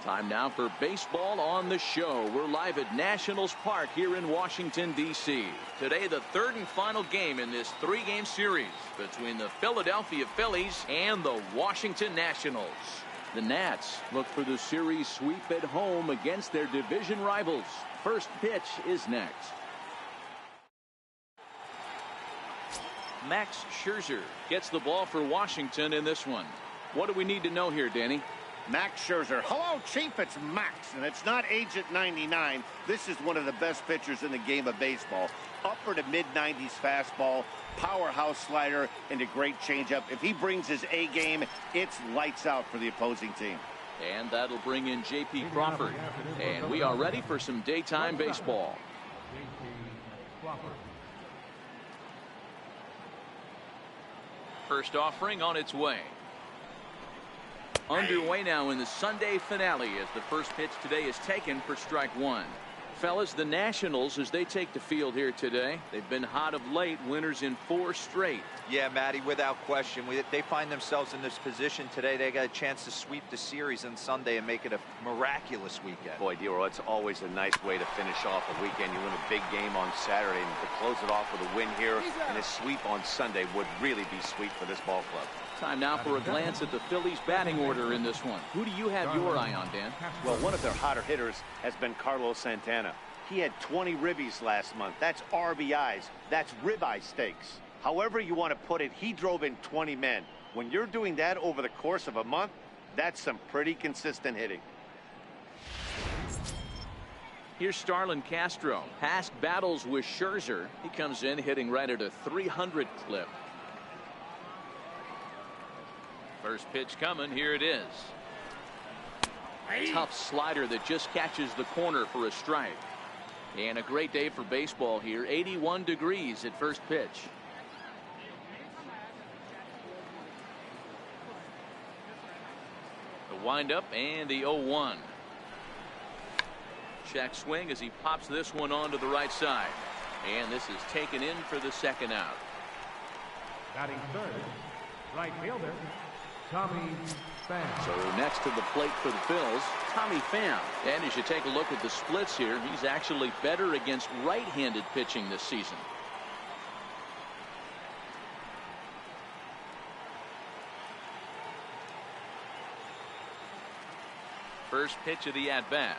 Time now for baseball on the show. We're live at Nationals Park here in Washington, D.C. Today, the third and final game in this three-game series between the Philadelphia Phillies and the Washington Nationals. The Nats look for the series sweep at home against their division rivals. First pitch is next. Max Scherzer gets the ball for Washington in this one. What do we need to know here, Danny? Max Scherzer. Hello, Chief. It's Max, and it's not Agent 99. This is one of the best pitchers in the game of baseball. Upper to mid-90s fastball, powerhouse slider, and a great changeup. If he brings his A game, it's lights out for the opposing team. And that'll bring in J.P. Crawford. And we are ready for some daytime baseball. First offering on its way. Underway now in the Sunday finale as the first pitch today is taken for strike one. Fellas, the Nationals, as they take the field here today, they've been hot of late, winners in 4 straight. Yeah, Matty, without question. They find themselves in this position today. They got a chance to sweep the series on Sunday and make it a miraculous weekend. Boy, Dero, it's always a nice way to finish off a weekend. You win a big game on Saturday, and to close it off with a win here and a sweep on Sunday would really be sweet for this ball club. Time now for a glance at the Phillies batting order in this one. Who do you have your eye on, Dan? Well, one of their hotter hitters has been Carlos Santana. He had 20 ribbies last month. That's RBIs. That's ribeye steaks. However you want to put it, he drove in 20 men. When you're doing that over the course of a month, that's some pretty consistent hitting. Here's Starlin Castro. Past battles with Scherzer. He comes in hitting right at a 300 clip. First pitch coming. Here it is. Tough slider that just catches the corner for a strike. And a great day for baseball here. 81 degrees at first pitch. The windup and the 0-1. Check swing as he pops this one onto the right side. And this is taken in for the second out. Batting third, right fielder, Tommy Pham. So next to the plate for the Phils, Tommy Pham. And as you take a look at the splits here, he's actually better against right-handed pitching this season. First pitch of the at-bat.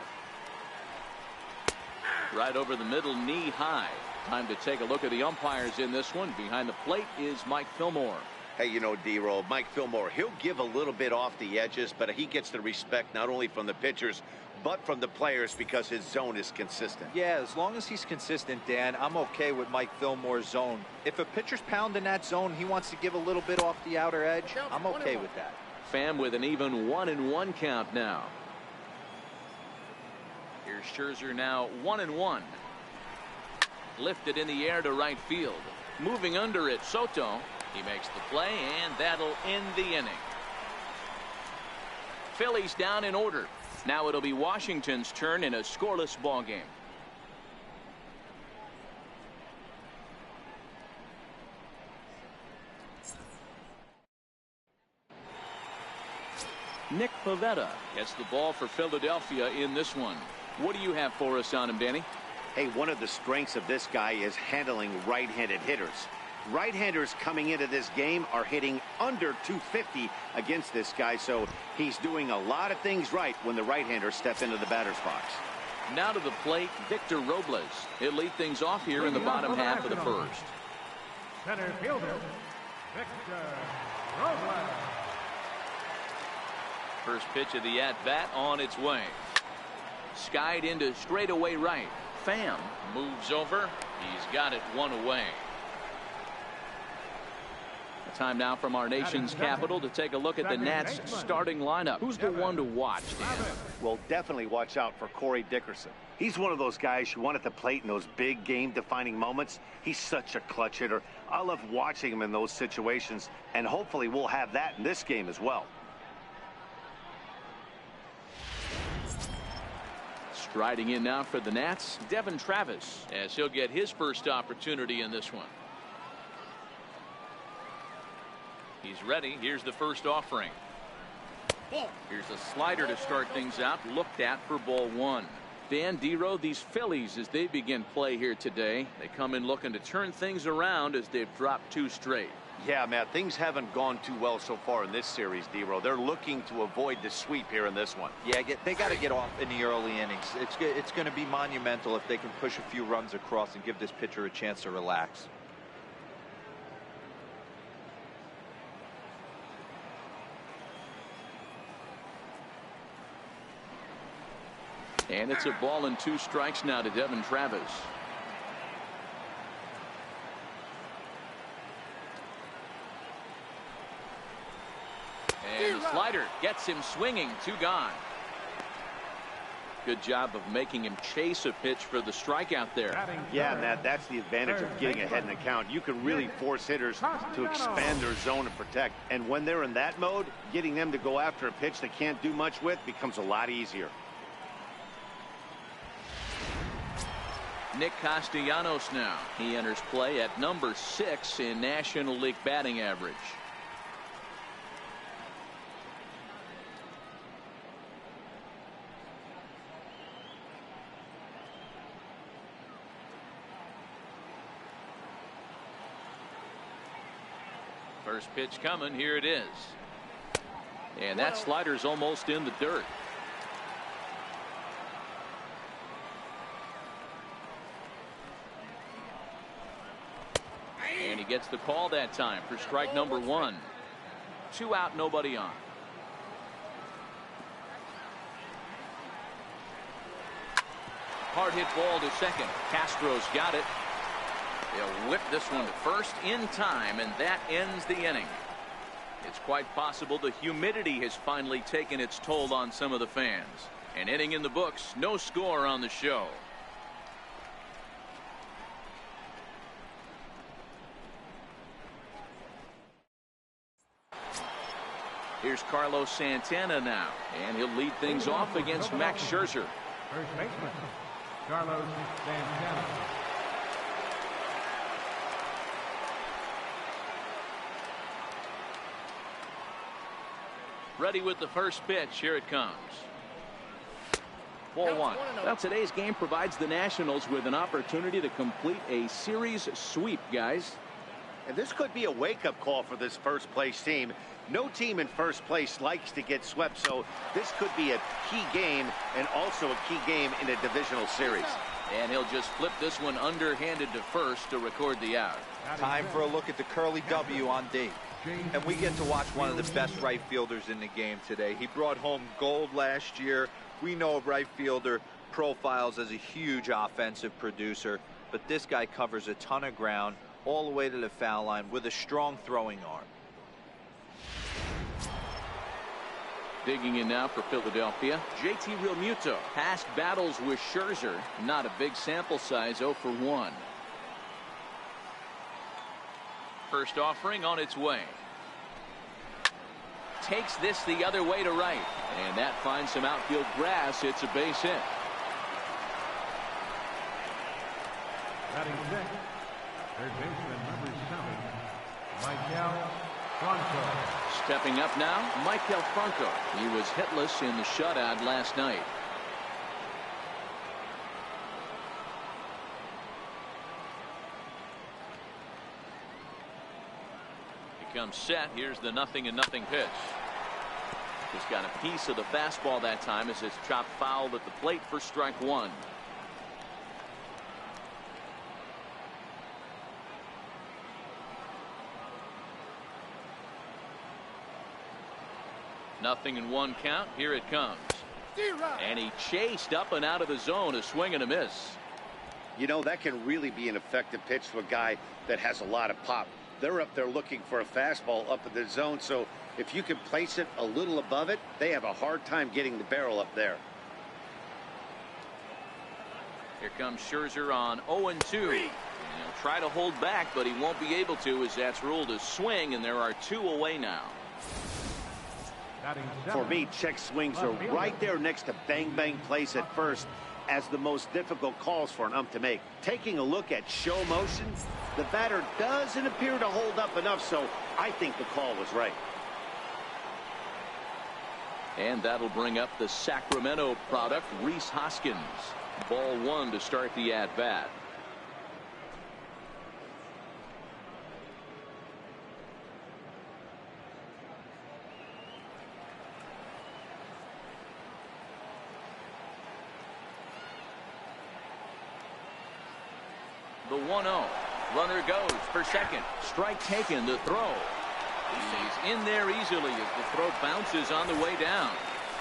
Right over the middle, knee high. Time to take a look at the umpires in this one. Behind the plate is Mike Fillmore. Hey, you know, D-Roll, Mike Fillmore, he'll give a little bit off the edges, but he gets the respect not only from the pitchers, but from the players because his zone is consistent. Yeah, as long as he's consistent, Dan, I'm okay with Mike Fillmore's zone. If a pitcher's pounding that zone, he wants to give a little bit off the outer edge, I'm okay with that. Pham with an even 1-1 count now. Here's Scherzer now 1-1. Lifted in the air to right field. Moving under it, Soto. He makes the play, and that'll end the inning. Phillies down in order. Now it'll be Washington's turn in a scoreless ball game. Nick Pivetta gets the ball for Philadelphia in this one. What do you have for us on him, Danny? Hey, one of the strengths of this guy is handling right-handed hitters. Right-handers coming into this game are hitting under 250 against this guy, so he's doing a lot of things right when the right-handers step into the batter's box. Now to the plate, Victor Robles. He'll lead things off here in the bottom half of the first. Center fielder, Victor Robles. First pitch of the at-bat on its way. Skied into straightaway right. Pham moves over. He's got it one away. Time now from our nation's capital to take a look at the Nats starting lineup. Who's the one to watch, Dan? Well, definitely watch out for Corey Dickerson. He's one of those guys you want at the plate in those big game-defining moments. He's such a clutch hitter. I love watching him in those situations, and hopefully we'll have that in this game as well. Striding in now for the Nats, Devin Travis, as he'll get his first opportunity in this one. He's ready. Here's the first offering. Here's a slider to start things out, looked at for ball one. Dan Dero, these Phillies, as they begin play here today, they come in looking to turn things around as they've dropped 2 straight. Yeah, Matt, things haven't gone too well so far in this series, Dero. They're looking to avoid the sweep here in this one. Yeah, they got to get off in the early innings. It's going to be monumental if they can push a few runs across and give this pitcher a chance to relax. And it's a ball and 2 strikes now to Devin Travis. And the slider gets him swinging. 2 gone. Good job of making him chase a pitch for the strikeout there. Yeah, Matt, that's the advantage of getting ahead in the count. You can really force hitters to expand their zone and protect. And when they're in that mode, getting them to go after a pitch they can't do much with becomes a lot easier. Nick Castellanos now. He enters play at number 6 in National League batting average. First pitch coming. Here it is. And that slider's almost in the dirt. And he gets the call that time for strike number 1. 2 out, nobody on. Hard hit ball to second. Castro's got it. They'll whip this one to first in time, and that ends the inning. It's quite possible the humidity has finally taken its toll on some of the fans. An inning in the books, no score on the show. Here's Carlos Santana now, and he'll lead things off against Max Scherzer. First baseman, Carlos Santana. Ready with the first pitch. Here it comes. Ball 1. Well, today's game provides the Nationals with an opportunity to complete a series sweep, guys. And this could be a wake-up call for this first-place team. No team in first place likes to get swept, so this could be a key game and also a key game in a divisional series. And he'll just flip this one underhanded to first to record the out. Time for a look at the Curly W on D. And we get to watch one of the best right fielders in the game today. He brought home gold last year. We know a right fielder profiles as a huge offensive producer, but this guy covers a ton of ground all the way to the foul line with a strong throwing arm. Digging in now for Philadelphia, JT Realmuto. Past battles with Scherzer, not a big sample size, 0 for 1. First offering on its way. Takes this the other way to right, and that finds some outfield grass. It's a base hit. Batting sixth, third baseman number 7, Michael Franco. Stepping up now, Michael Franco. He was hitless in the shutout last night. He comes set. Here's the 0-0 pitch. Just got a piece of the fastball that time as it's chopped foul at the plate for strike 1. Nothing in 1 count. Here it comes. And he chased up and out of the zone, a swing and a miss. You know, that can really be an effective pitch to a guy that has a lot of pop. They're up there looking for a fastball up in the zone, so if you can place it a little above it, they have a hard time getting the barrel up there. Here comes Scherzer on 0-2. He'll try to hold back, but he won't be able to, as that's ruled a swing, and there are 2 away now. For me, check swings are right there next to bang place at first as the most difficult calls for an ump to make. Taking a look at show motion, the batter doesn't appear to hold up enough, so I think the call was right. And that'll bring up the Sacramento product, Rhys Hoskins. Ball one to start the at-bat. The 1-0. Runner goes for second. Strike taken. The throw. He's in there easily as the throw bounces on the way down.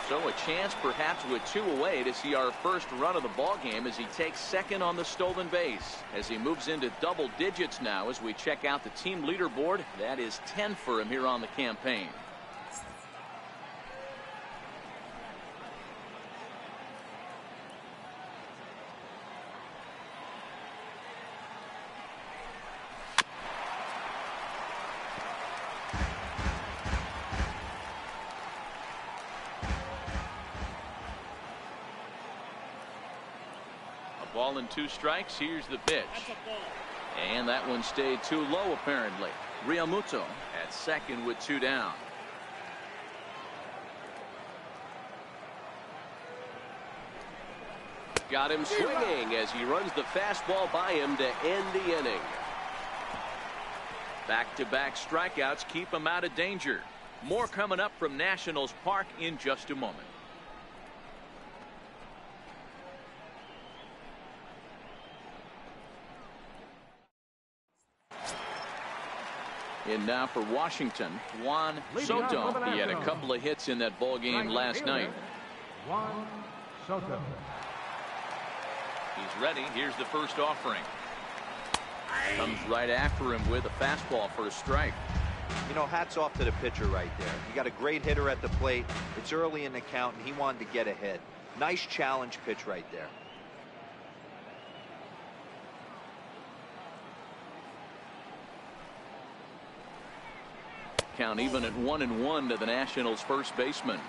So a chance perhaps with two away to see our first run of the ball game as he takes second on the stolen base. As he moves into double digits now as we check out the team leaderboard. That is 10 for him here on the campaign. Ball and 2 strikes. Here's the pitch. And that one stayed too low apparently. Realmuto at second with 2 down. Got him swinging as he runs the fastball by him to end the inning. Back-to-back strikeouts keep him out of danger. More coming up from Nationals Park in just a moment. And now for Washington, Juan Soto. He had a couple of hits in that ball game last night. Juan Soto. He's ready. Here's the first offering. Comes right after him with a fastball for a strike. You know, hats off to the pitcher right there. You got a great hitter at the plate. It's early in the count, and he wanted to get ahead. Nice challenge pitch right there. Count even at 1-1 to the Nationals first baseman.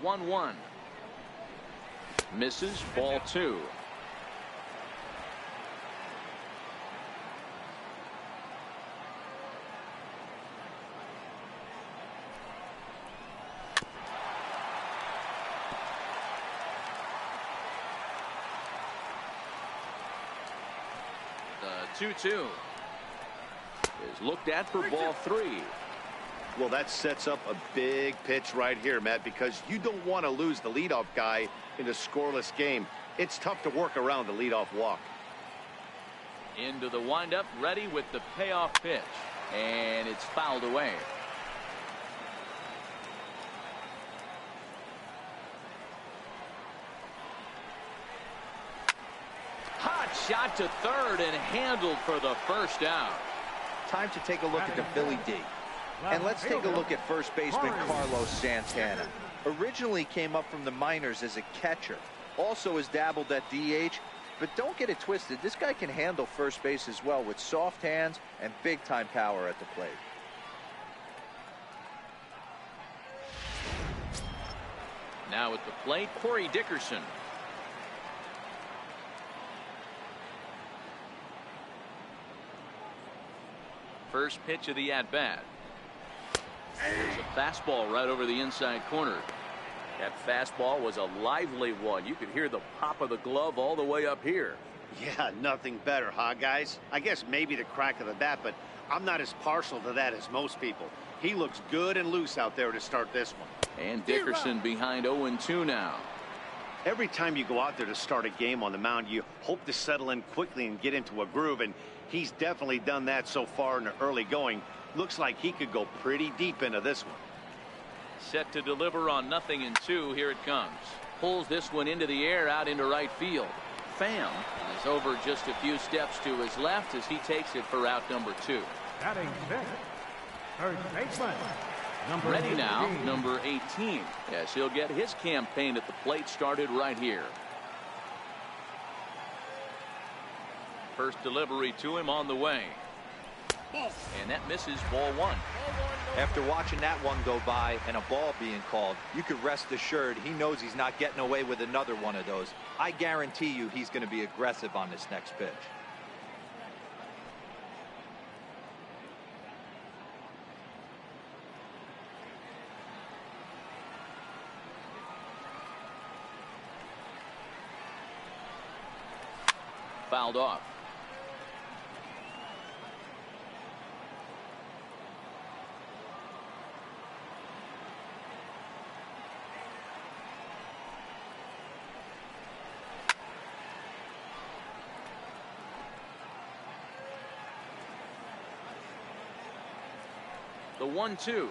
The 1-1 misses. Ball 2. The 2-2 is looked at for ball 3. Well, that sets up a big pitch right here, Matt, because you don't want to lose the leadoff guy in a scoreless game. It's tough to work around the leadoff walk. Into the windup, ready with the payoff pitch, and it's fouled away. Hot shot to third and handled for the first out. Time to take a look at the Philly D. And let's take a look at first baseman Carlos Santana. Originally came up from the minors as a catcher. Also has dabbled at DH. But don't get it twisted. This guy can handle first base as well with soft hands and big-time power at the plate. Now at the plate, Corey Dickerson. First pitch of the at-bat. There's a fastball right over the inside corner. That fastball was a lively one. You could hear the pop of the glove all the way up here. Yeah, nothing better, huh, guys? I guess maybe the crack of the bat, but I'm not as partial to that as most people. He looks good and loose out there to start this one. And Dickerson behind 0-2 now. Every time you go out there to start a game on the mound, you hope to settle in quickly and get into a groove, and he's definitely done that so far in the early going. Looks like he could go pretty deep into this one. Set to deliver on 0-2. Here it comes. Pulls this one into the air out into right field. Pham is over just a few steps to his left as he takes it for out number 2. Batting sixth, first baseman, number Ready 18. now, number 18. Yes, he'll get his campaign at the plate started right here. First delivery to him on the way. And that misses, ball one. After watching that one go by and a ball being called, you could rest assured he knows he's not getting away with another one of those. I guarantee you he's going to be aggressive on this next pitch. Fouled off. The 1-2.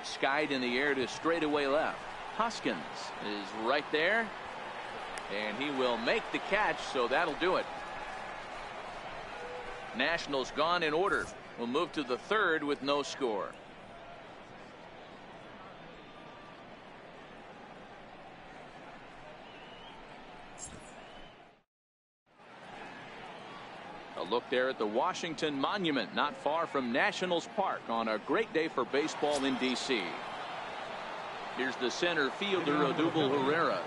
Skied in the air to straightaway left. Hoskins is right there. And he will make the catch, so that'll do it. Nationals gone in order. We'll move to the third with no score. A look there at the Washington Monument, not far from Nationals Park, on a great day for baseball in D.C. Here's the center fielder, Odubel Herrera,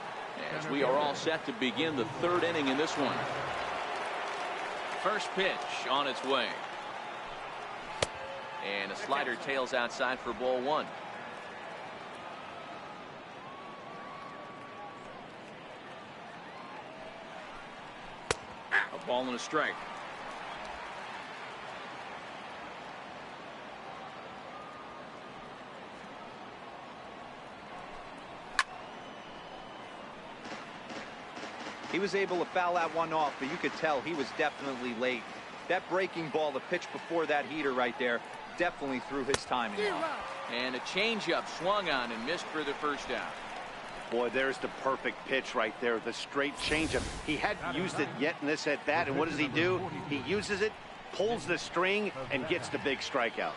as we are all set to begin the third inning in this one. First pitch on its way. And a slider tails outside for ball one. A ball and a strike. He was able to foul that one off, but you could tell he was definitely late. That breaking ball, the pitch before that heater right there, definitely threw his timing off. And a changeup swung on and missed for the first out. Boy, there's the perfect pitch right there, the straight changeup. He hadn't used it yet in this at bat, and what does he do? He uses it, pulls the string, and gets the big strikeout.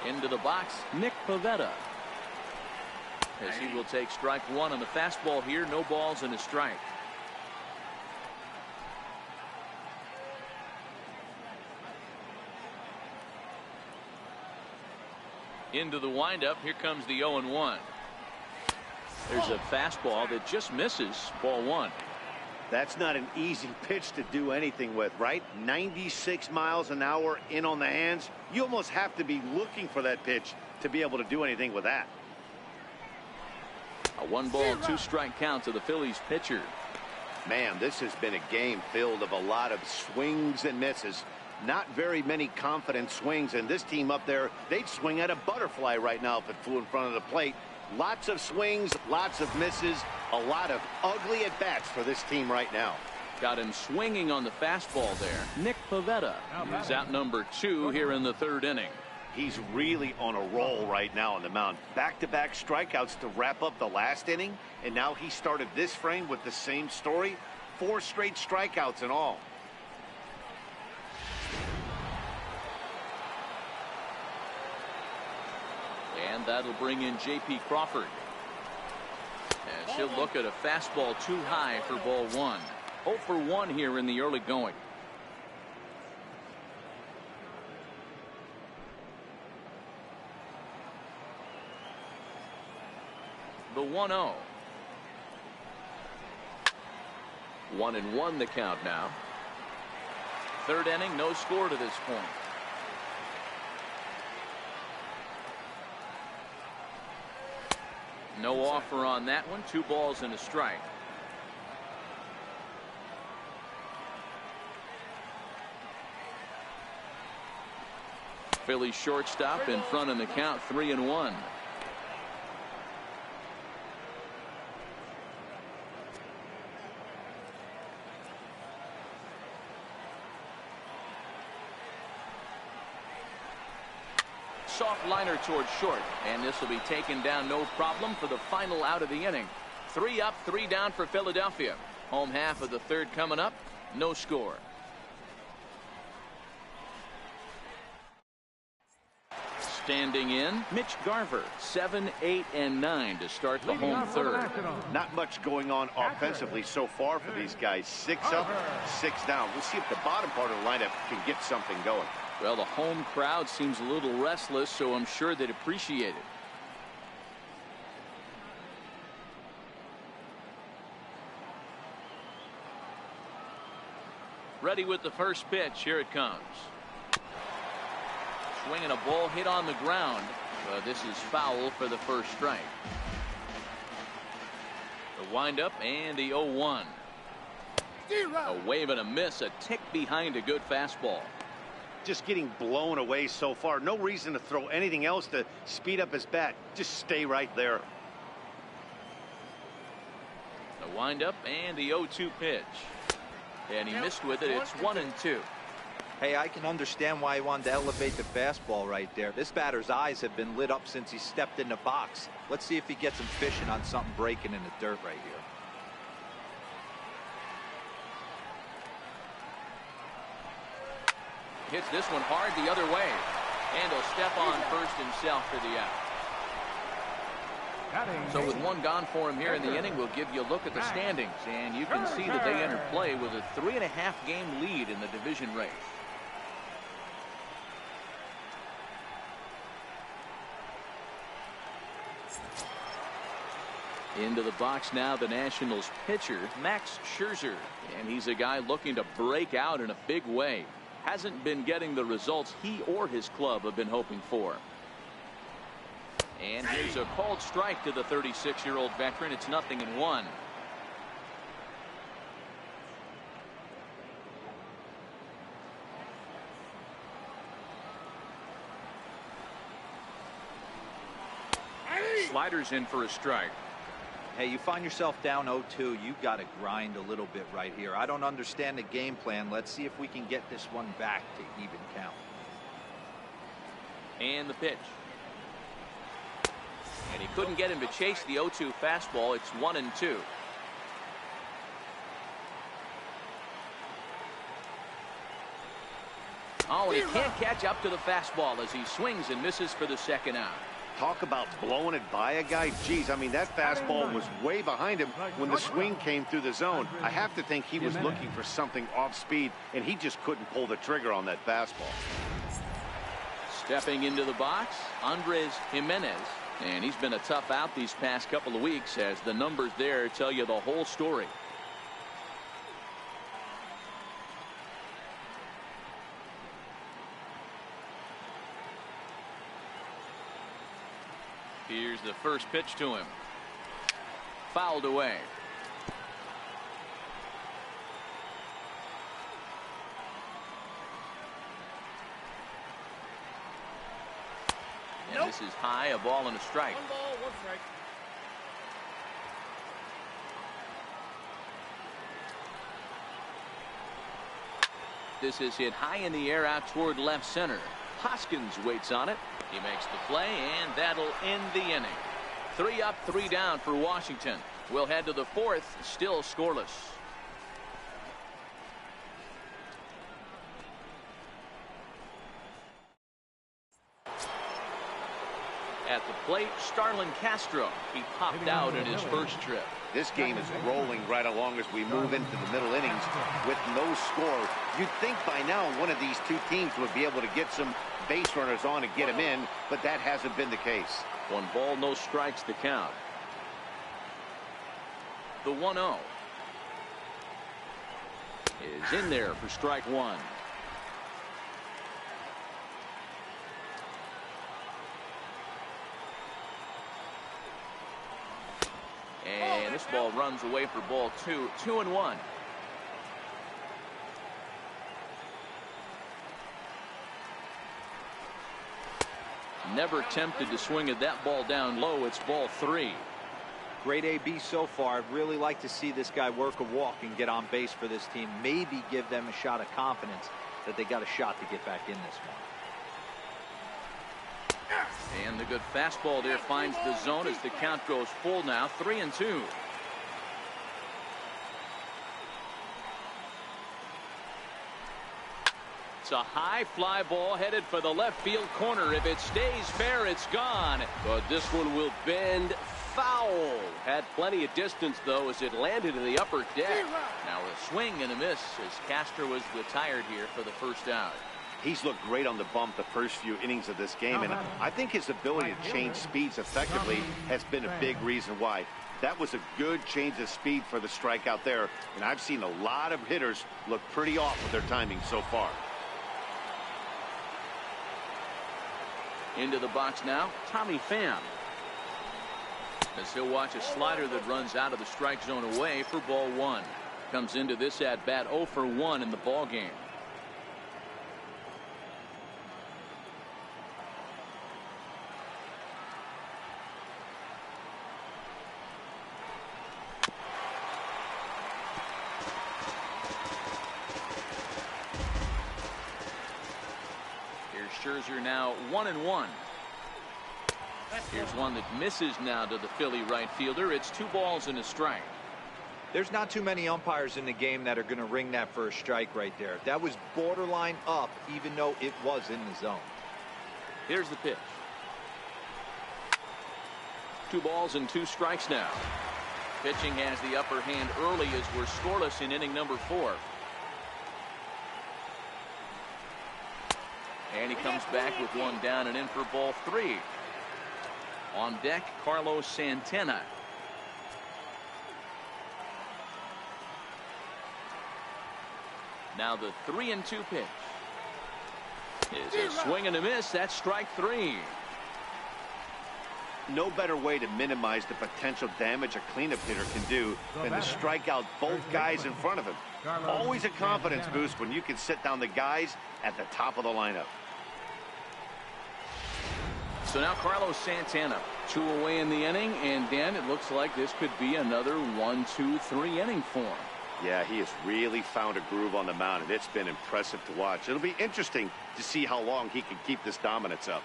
Into the box, Nick Pivetta, as he will take strike one on the fastball here. No balls and a strike. Into the windup. Here comes the 0-1. There's a fastball that just misses, ball one. That's not an easy pitch to do anything with, right? 96 miles an hour in on the hands. You almost have to be looking for that pitch to be able to do anything with that. A 1-ball, 2-strike count to the Phillies pitcher. Man, this has been a game filled of a lot of swings and misses. Not very many confident swings, and this team up there, they'd swing at a butterfly right now if it flew in front of the plate. Lots of swings, lots of misses, a lot of ugly at-bats for this team right now. Got him swinging on the fastball there. Nick Pivetta is out number 2 here in the third inning. He's really on a roll right now on the mound. Back-to-back strikeouts to wrap up the last inning, and now he started this frame with the same story. 4 straight strikeouts in all. And that'll bring in J.P. Crawford, as he'll look at a fastball too high for ball one. 0 for 1 here in the early going. The 1-0. 1-1 the count now. Third inning, no score to this point. No offer on that one. 2 balls and a strike. Phillies shortstop in front in the count, 3-1. Soft liner towards short, and this will be taken down no problem for the final out of the inning. 3 up, 3 down for Philadelphia. Home half of the third coming up. No score. Standing in, Mitch Garver, 7, 8, and 9 to start the home third. Not much going on offensively so far for these guys. 6 up, 6 down. We'll see if the bottom part of the lineup can get something going. Well, the home crowd seems a little restless, so I'm sure they'd appreciate it. Ready with the first pitch. Here it comes. Swinging a ball hit on the ground. This is foul for the first strike. The windup and the 0-1. A wave and a miss, a tick behind a good fastball. Just getting blown away so far. No reason to throw anything else to speed up his bat. Just stay right there. The windup and the 0-2 pitch. And he missed with it. It's 1-2. Hey, I can understand why he wanted to elevate the fastball right there. This batter's eyes have been lit up since he stepped in the box. Let's see if he gets him fishing on something breaking in the dirt right here. Hits this one hard the other way. And he'll step on first himself for the out. So with one gone for him here in the inning, we'll give you a look at the standings. And you can see that they enter play with a 3.5 game lead in the division race. Into the box now, the Nationals pitcher, Max Scherzer. And he's a guy looking to break out in a big way. Hasn't been getting the results he or his club have been hoping for. And here's a called strike to the 36-year-old veteran. It's 0-1. Sliders in for a strike. Hey, you find yourself down 0-2, you got to grind a little bit right here. I don't understand the game plan. Let's see if we can get this one back to even count. And the pitch. And he couldn't get him to chase the 0-2 fastball. It's 1-2. Oh, and he can't catch up to the fastball as he swings and misses for the second out. Talk about blowing it by a guy. Geez, I mean, that fastball was way behind him when the swing came through the zone. I have to think he was looking for something off speed, and he just couldn't pull the trigger on that fastball. Stepping into the box, Andres Jimenez. And he's been a tough out these past couple of weeks, as the numbers there tell you the whole story. Here's the first pitch to him. Fouled away. And this is high, a ball and a strike. 1 ball, 1 strike. This is hit high in the air out toward left center. Hoskins waits on it. He makes the play, and that'll end the inning. 3 up, 3 down for Washington. We'll head to the 4th, still scoreless. At the plate, Starlin Castro. He popped out in his first trip. This game is rolling right along as we move into the middle innings with no score. You'd think by now one of these two teams would be able to get some base runners on and get them in, but that hasn't been the case. 1 ball, no strikes to count. The 1-0 is in there for strike 1. And this ball runs away for ball 2. 2-1. Never tempted to swing at that ball down low. It's ball 3. Great AB so far. I'd really like to see this guy work a walk and get on base for this team. Maybe give them a shot of confidence that they got a shot to get back in this one. And the good fastball there finds the zone as the count goes full now. 3-2. It's a high fly ball headed for the left field corner. If it stays fair, it's gone. But this one will bend foul. Had plenty of distance, though, as it landed in the upper deck. Now a swing and a miss as Castro was retired here for the first out. He's looked great on the bump the first few innings of this game, and I think his ability to change speeds effectively has been a big reason why. That was a good change of speed for the strikeout there, and I've seen a lot of hitters look pretty off with their timing so far. Into the box now, Tommy Pham. As he'll watch a slider that runs out of the strike zone away for ball one. Comes into this at bat 0 for 1 in the ball game. Here's Scherzer now 1-1. Here's one that misses now to the Philly right fielder. It's 2 balls and a strike. There's not too many umpires in the game that are going to ring that first strike right there. That was borderline up, even though it was in the zone. Here's the pitch. 2 balls and 2 strikes now. Pitching has the upper hand early as we're scoreless in inning number 4. And he comes back with 1 down and in for ball 3. On deck, Carlos Santana. Now the 3-2 pitch. Is a swing and a miss. That's strike 3. No better way to minimize the potential damage a cleanup hitter can do than to strike out both guys in front of him. Always a confidence boost when you can sit down the guys at the top of the lineup. So now Carlos Santana, 2 away in the inning, and Dan, it looks like this could be another 1-2-3 inning for him. Yeah, he has really found a groove on the mound, and it's been impressive to watch. It'll be interesting to see how long he can keep this dominance up.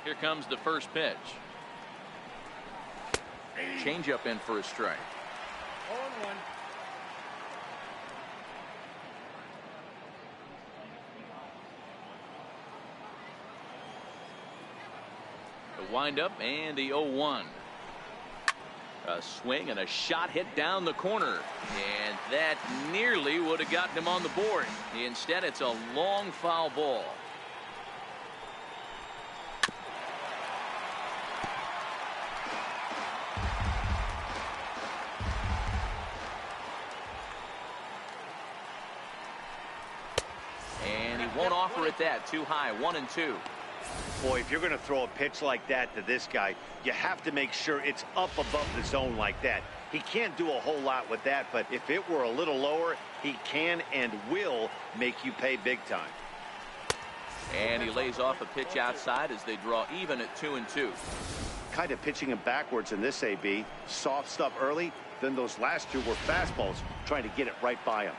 Here comes the first pitch. Changeup in for a strike. 0-1. The windup and the 0-1. A swing and a shot hit down the corner, and that nearly would have gotten him on the board. Instead, it's a long foul ball. Won't offer it that. Too high. 1-2. Boy, if you're going to throw a pitch like that to this guy, you have to make sure it's up above the zone like that. He can't do a whole lot with that, but if it were a little lower, he can and will make you pay big time. And he lays off a pitch outside as they draw even at 2-2. Kind of pitching him backwards in this AB. Soft stuff early, then those last 2 were fastballs, trying to get it right by him.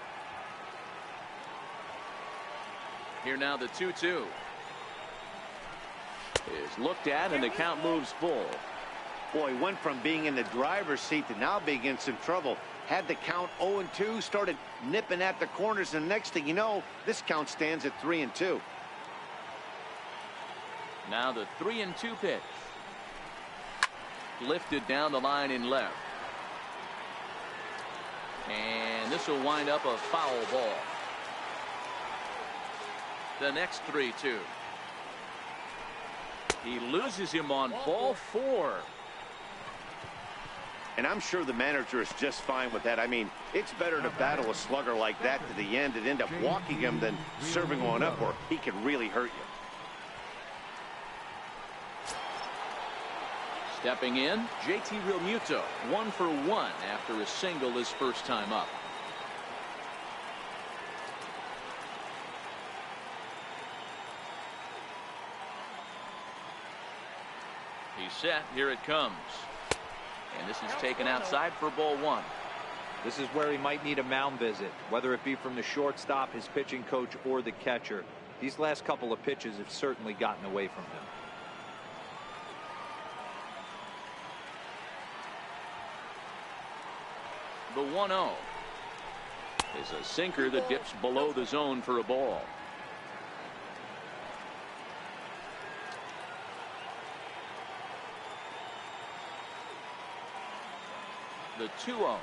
Here now the 2-2 is looked at, and the count moves full. Boy, went from being in the driver's seat to now being in some trouble. Had the count 0-2, started nipping at the corners, and next thing you know, this count stands at 3-2. Now the 3-2 pitch. Lifted down the line in left. And this will wind up a foul ball. The next 3-2. He loses him on ball 4. And I'm sure the manager is just fine with that. I mean, it's better to battle a slugger like that to the end and end up walking him than serving one up, or he can really hurt you. Stepping in, JT Realmuto, 1 for 1 after a single his first time up. He's set. Here it comes. And this is taken outside for ball 1. This is where he might need a mound visit, whether it be from the shortstop, his pitching coach, or the catcher. These last couple of pitches have certainly gotten away from him. The 1-0 is a sinker that dips below the zone for a ball. The 2-0.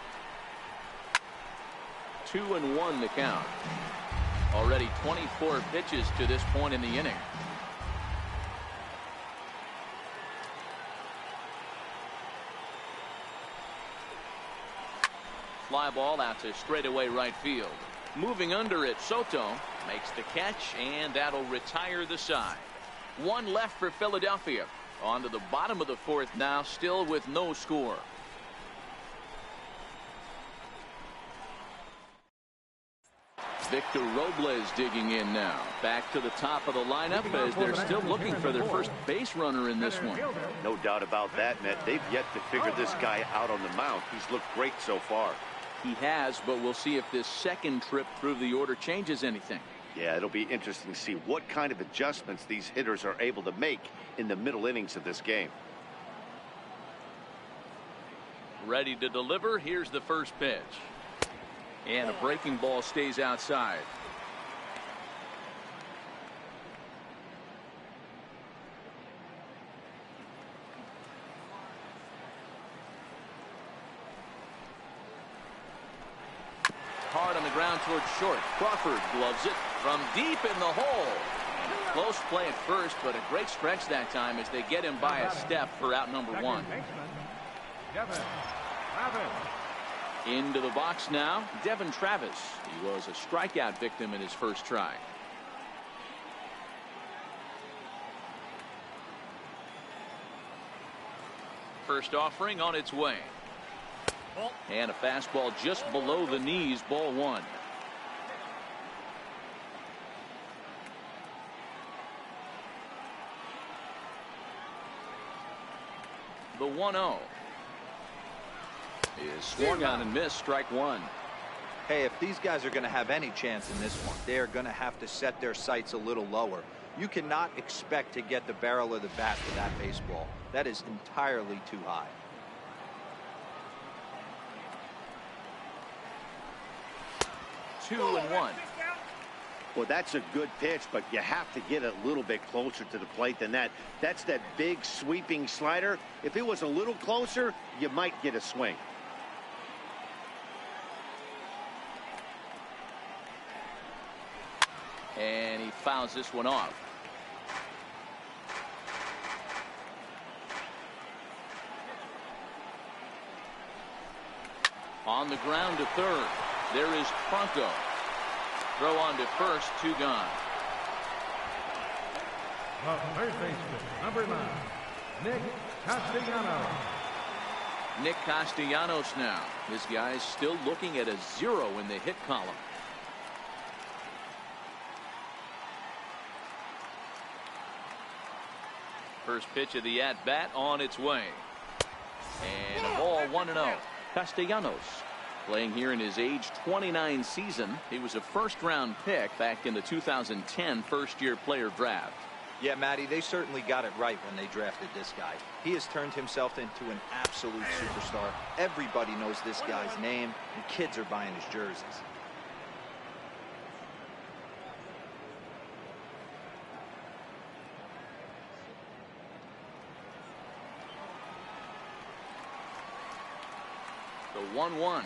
2-1 the count. Already 24 pitches to this point in the inning. Fly ball out to straightaway right field. Moving under it, Soto makes the catch, and that'll retire the side. One left for Philadelphia. On to the bottom of the fourth now, still with no score. Victor Robles digging in now. Back to the top of the lineup as they're still looking for their first base runner in this one. No doubt about that, Matt. They've yet to figure this guy out on the mound. He's looked great so far. He has, but we'll see if this second trip through the order changes anything. Yeah, it'll be interesting to see what kind of adjustments these hitters are able to make in the middle innings of this game. Ready to deliver. Here's the first pitch. And a breaking ball stays outside. Hard on the ground towards short. Crawford gloves it from deep in the hole. Close play at first, but a great stretch that time as they get him by a step for out number one. Into the box now, Devin Travis. He was a strikeout victim in his first try. First offering on its way. And a fastball just below the knees, ball one. The 1-0. Is swung on and missed, strike one. Hey, if these guys are going to have any chance in this one, they are going to have to set their sights a little lower. You cannot expect to get the barrel of the bat with that baseball. That is entirely too high. Two and one. Well, that's a good pitch, but you have to get a little bit closer to the plate than that. That's that big sweeping slider. If it was a little closer, you might get a swing. And he fouls this one off. On the ground to third. There is Franco. Throw on to first, two gone. The third baseman, number 9, Nick Castellanos. Nick Castellanos now. This guy's still looking at a 0 in the hit column. First pitch of the at-bat on its way. And a ball 1-0. Castellanos playing here in his age 29 season. He was a first-round pick back in the 2010 first-year player draft. Yeah, Matty, they certainly got it right when they drafted this guy. He has turned himself into an absolute superstar. Everybody knows this guy's name, and kids are buying his jerseys. The 1-1.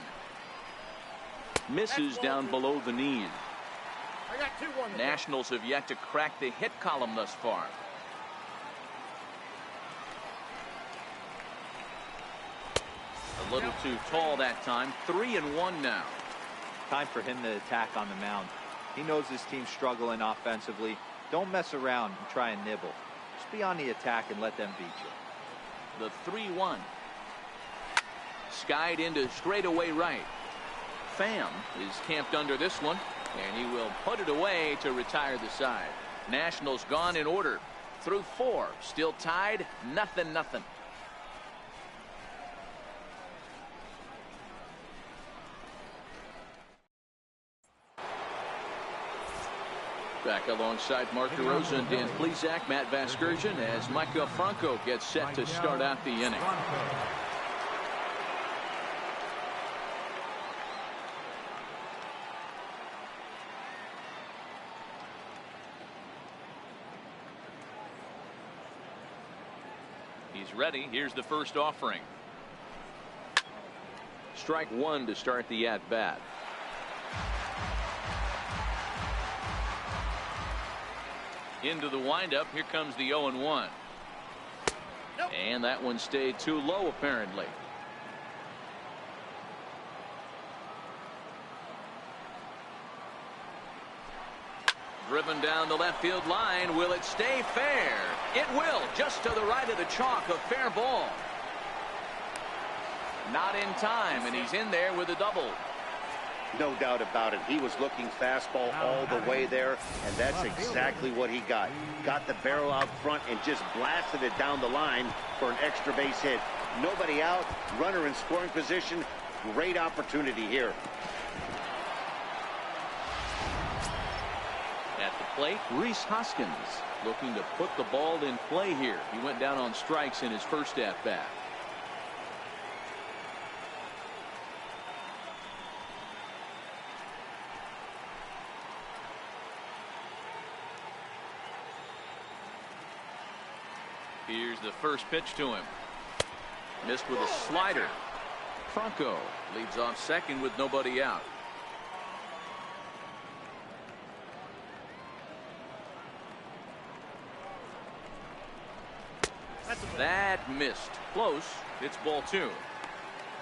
Misses down below the knees. Nationals have yet to crack the hit column thus far. A little too tall that time. 3-1 now. Time for him to attack on the mound. He knows his team's struggling offensively. Don't mess around and try and nibble. Just be on the attack and let them beat you. The 3-1. Skied into straightaway right. Pham is camped under this one, and he will put it away to retire the side. Nationals gone in order. Through 4. Still tied. 0-0. Back alongside Mark DeRosa and Dan Plesac, Matt Vasgersian, as Micah Franco gets set to start out the inning. He's ready. Here's the first offering. Strike one to start the at-bat. Into the windup. Here comes the 0-1. Nope. And that one stayed too low, apparently. Driven down the left field line. Will it stay fair? It will. Just to the right of the chalk. A fair ball. Not in time, and he's in there with a double. No doubt about it. He was looking fastball all the way there, and that's exactly what he got. Got the barrel out front and just blasted it down the line for an extra base hit. Nobody out, runner in scoring position. Great opportunity here. At the plate, Rhys Hoskins looking to put the ball in play here. He went down on strikes in his first at-bat. Here's the first pitch to him. Missed with a slider. Franco leads off second with nobody out. That missed. Close. It's ball two.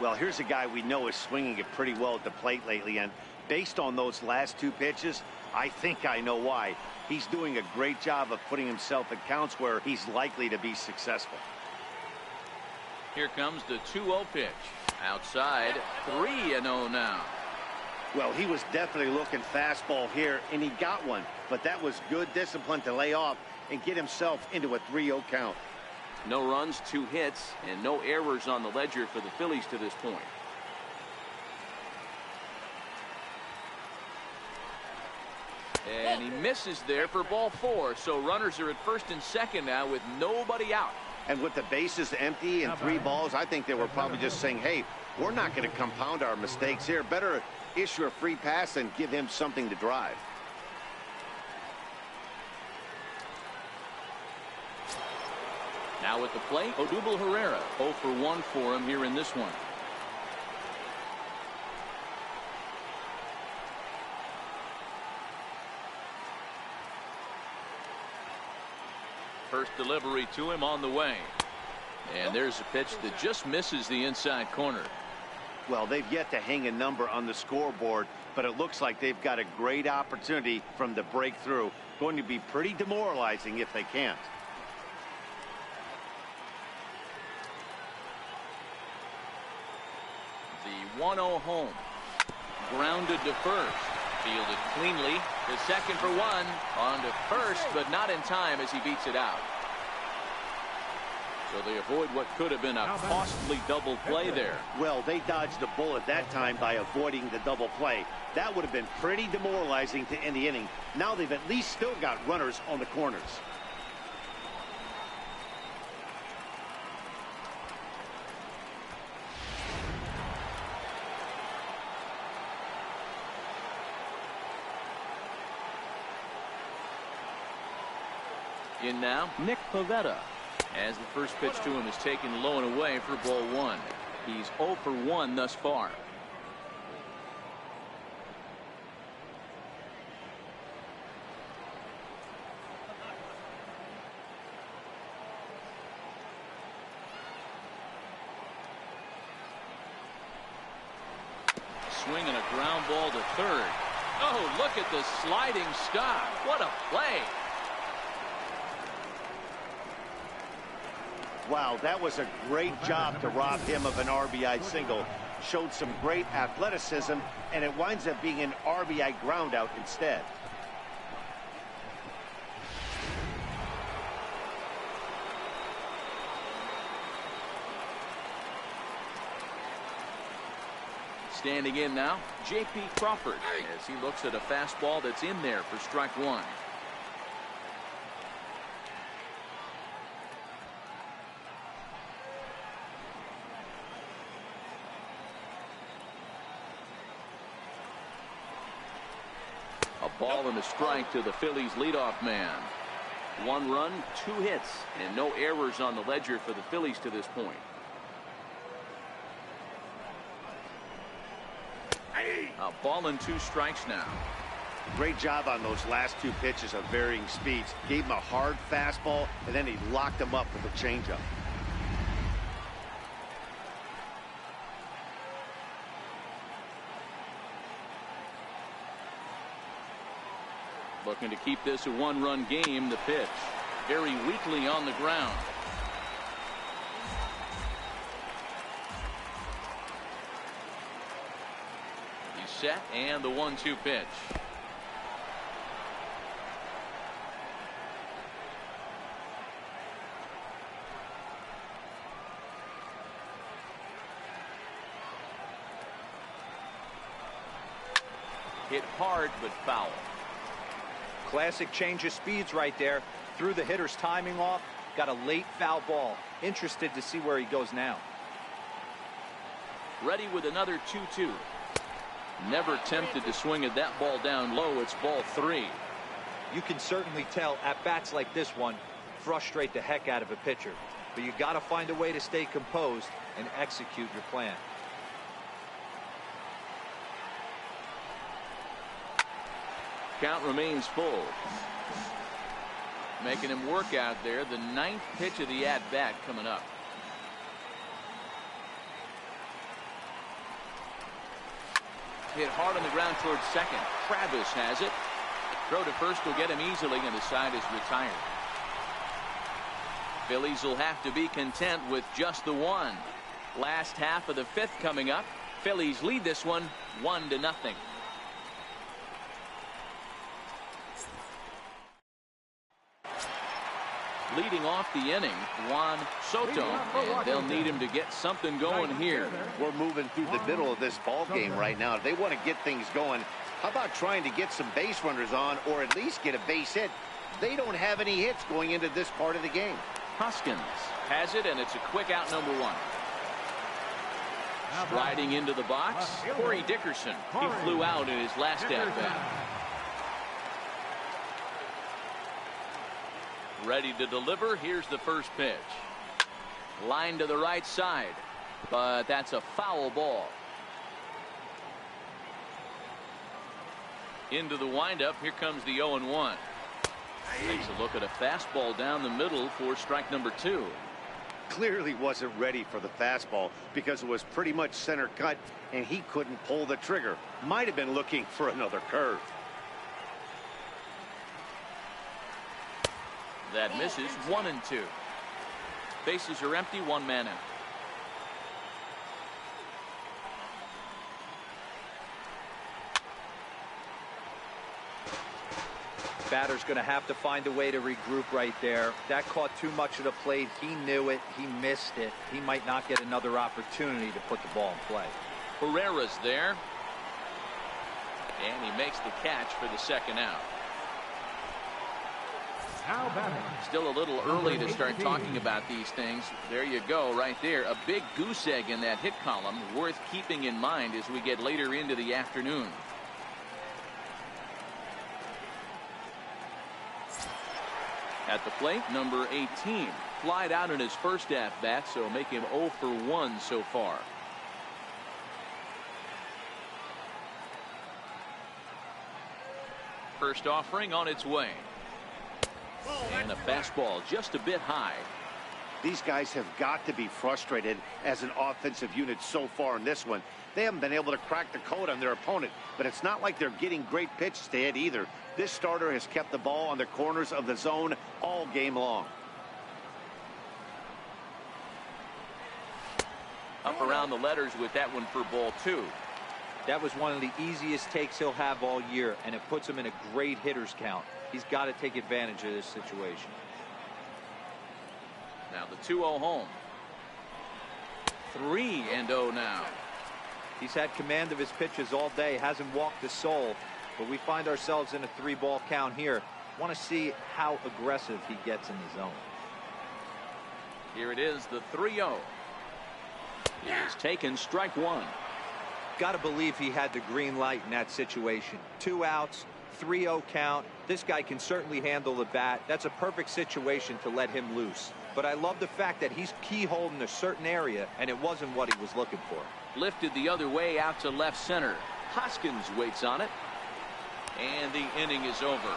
Well, here's a guy we know is swinging it pretty well at the plate lately, and based on those last two pitches, I think I know why. He's doing a great job of putting himself at counts where he's likely to be successful. Here comes the 2-0 pitch. Outside, 3-0 now. Well, he was definitely looking fastball here, and he got one. But that was good discipline to lay off and get himself into a 3-0 count. No runs, 2 hits, and no errors on the ledger for the Phillies to this point. And he misses there for ball 4. So runners are at first and second now with nobody out. And with the bases empty and 3 balls, I think they were probably just saying, hey, we're not going to compound our mistakes here. Better issue a free pass and give him something to drive. Now at the plate, Odubel Herrera. 0 for 1 for him here in this one. First delivery to him on the way. And there's a pitch that just misses the inside corner. Well, they've yet to hang a number on the scoreboard, but it looks like they've got a great opportunity from the breakthrough. Going to be pretty demoralizing if they can't. The 1-0 home. Grounded to first. Fielded cleanly. The second for 1. On to first, but not in time as he beats it out. So they avoid what could have been a costly double play there. Well, they dodged a bullet that time by avoiding the double play. That would have been pretty demoralizing to end the inning. Now they've at least still got runners on the corners. In now, Nick Pivetta. As the first pitch to him is taken low and away for ball 1. He's 0 for 1 thus far. Swinging a ground ball to third. Oh, look at the sliding stop. What a play. Wow, that was a great job to rob him of an RBI single. Showed some great athleticism, and it winds up being an RBI groundout instead. Standing in now, J.P. Crawford, as he looks at a fastball that's in there for strike 1. Ball and a strike to the Phillies leadoff man. 1 run, 2 hits, and no errors on the ledger for the Phillies to this point. A ball and 2 strikes now. Great job on those last 2 pitches of varying speeds. Gave him a hard fastball, and then he locked him up with a changeup. Looking to keep this a 1-run game. The pitch very weakly on the ground. He's set, and the 1-2 pitch. Hit hard but foul. Classic change of speeds right there. Threw the hitter's timing off. Got a late foul ball. Interested to see where he goes now. Ready with another 2-2. Never tempted to swing at that ball down low. It's ball 3. You can certainly tell at bats like this one frustrate the heck out of a pitcher. But you got to find a way to stay composed and execute your plan. Count remains full. Making him work out there. The 9th pitch of the at-bat coming up. Hit hard on the ground towards second. Travis has it. Throw to first will get him easily, and the side is retired. Phillies will have to be content with just the 1. Last half of the 5th coming up. Phillies lead this one 1-0. Leading off the inning, Juan Soto, and they'll need him to get something going here. We're moving through the middle of this ball game right now. If they want to get things going, how about trying to get some base runners on, or at least get a base hit? They don't have any hits going into this part of the game. Hoskins has it, and it's a quick out, number 1. Striding into the box, Corey Dickerson. He flew out in his last at-bat. Ready to deliver. Here's the first pitch. Line to the right side, but that's a foul ball. Into the windup. Here comes the 0-1. Takes a look at a fastball down the middle for strike number 2. Clearly wasn't ready for the fastball because it was pretty much center cut, and he couldn't pull the trigger. Might have been looking for another curve. That misses. 1-2. Bases are empty. 1 man out. Batter's going to have to find a way to regroup right there. That caught too much of the plate. He knew it. He missed it. He might not get another opportunity to put the ball in play. Herrera's there, and he makes the catch for the 2nd out. Still a little early to start talking about these things. There you go, right there. A big goose egg in that hit column, worth keeping in mind as we get later into the afternoon. At the plate, number 18. Flied out in his first at-bat, so make him 0 for 1 so far. First offering on its way. And a fastball just a bit high. These guys have got to be frustrated as an offensive unit so far in this one. They haven't been able to crack the code on their opponent, but it's not like they're getting great pitches to hit either. This starter has kept the ball on the corners of the zone all game long. Up around the letters with that one for ball 2. That was one of the easiest takes he'll have all year, and it puts him in a great hitter's count. He's got to take advantage of this situation. Now the 2-0 home. 3-0 now. He's had command of his pitches all day. Hasn't walked a soul. But we find ourselves in a 3-ball count here. Want to see how aggressive he gets in the zone. Here it is, the 3-0. It is taken, strike 1. Got to believe he had the green light in that situation. 2 outs, 3-0 count. This guy can certainly handle the bat. That's a perfect situation to let him loose. But I love the fact that he's keyholed in a certain area, and it wasn't what he was looking for. Lifted the other way out to left center. Hoskins waits on it. And the inning is over.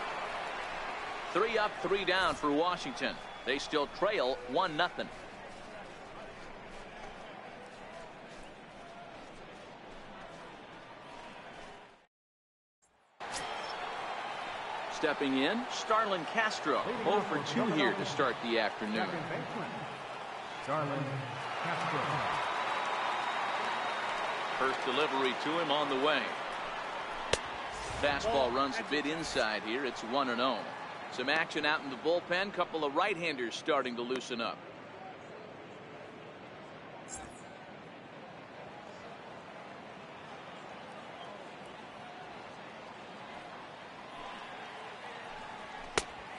3 up, 3 down for Washington. They still trail 1-0. Stepping in, Starlin Castro. 0 for 2 here to start the afternoon. Starlin Castro. First delivery to him on the way. Fastball runs a bit inside here. It's 1-0. Some action out in the bullpen. Couple of right-handers starting to loosen up.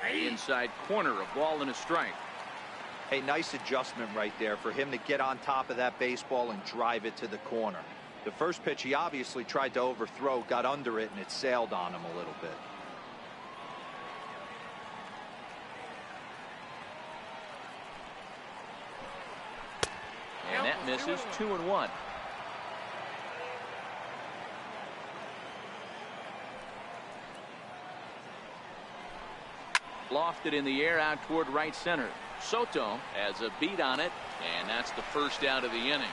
Inside corner, a ball and a strike. Hey, nice adjustment right there for him to get on top of that baseball and drive it to the corner. The first pitch he obviously tried to overthrow, got under it, and it sailed on him a little bit. And that misses. 2-1. Lofted in the air out toward right center. Soto has a beat on it, and that's the first out of the inning.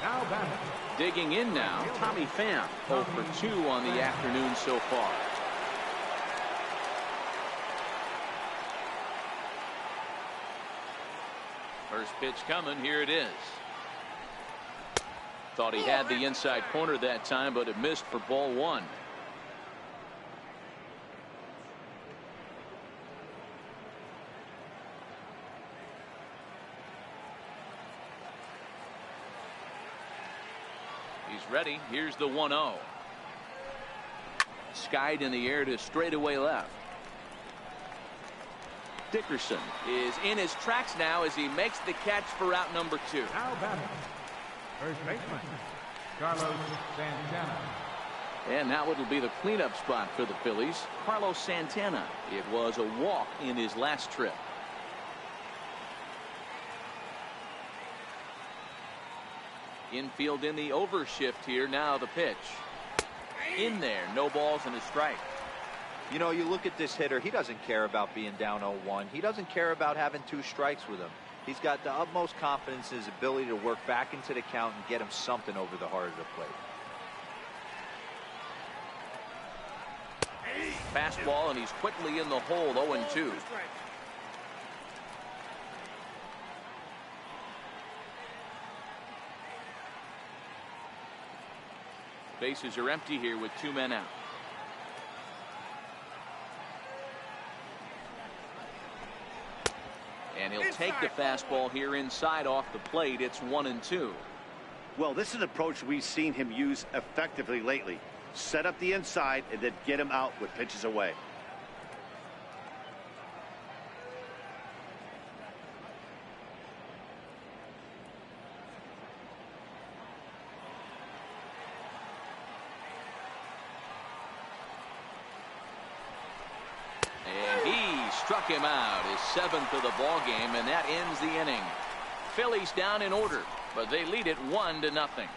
Now batting. Digging in now, Tommy Pham. 0 for 2 on the afternoon so far. First pitch coming. Here it is. Thought he had the inside corner that time, but it missed for ball 1. He's ready. Here's the 1-0. Skied in the air to straightaway left. Dickerson is in his tracks now as he makes the catch for out number 2. Now batting. First baseman, Carlos Santana. And now it'll be the cleanup spot for the Phillies. Carlos Santana. It was a walk in his last trip. Infield in the overshift here. Now the pitch. In there. No balls and a strike. You know, you look at this hitter, he doesn't care about being down 0-1. He doesn't care about having 2 strikes with him. He's got the utmost confidence in his ability to work back into the count and get him something over the heart of the plate. Fastball, and he's quickly in the hole. 0-2. Bases are empty here with 2 men out. And he'll take the fastball here inside off the plate. It's 1-2. Well, this is an approach we've seen him use effectively lately. Set up the inside and then get him out with pitches away. Struck him out, his 7th of the ball game, and that ends the inning. Phillies down in order, but they lead it 1-0.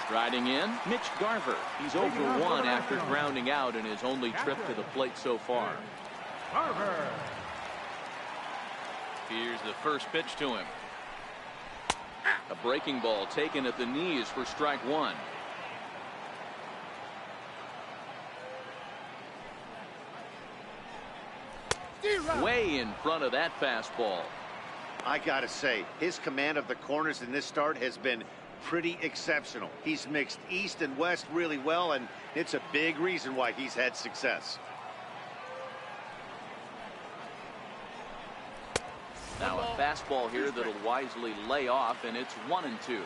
Striding in, Mitch Garver. He's 0 for 1 after grounding out in his only trip to the plate so far. Garver. Here's the first pitch to him. A breaking ball taken at the knees for strike 1. Way in front of that fastball. I gotta say, his command of the corners in this start has been pretty exceptional. He's mixed east and west really well, and it's a big reason why he's had success. Now a fastball here that'll wisely lay off, and it's 1-2.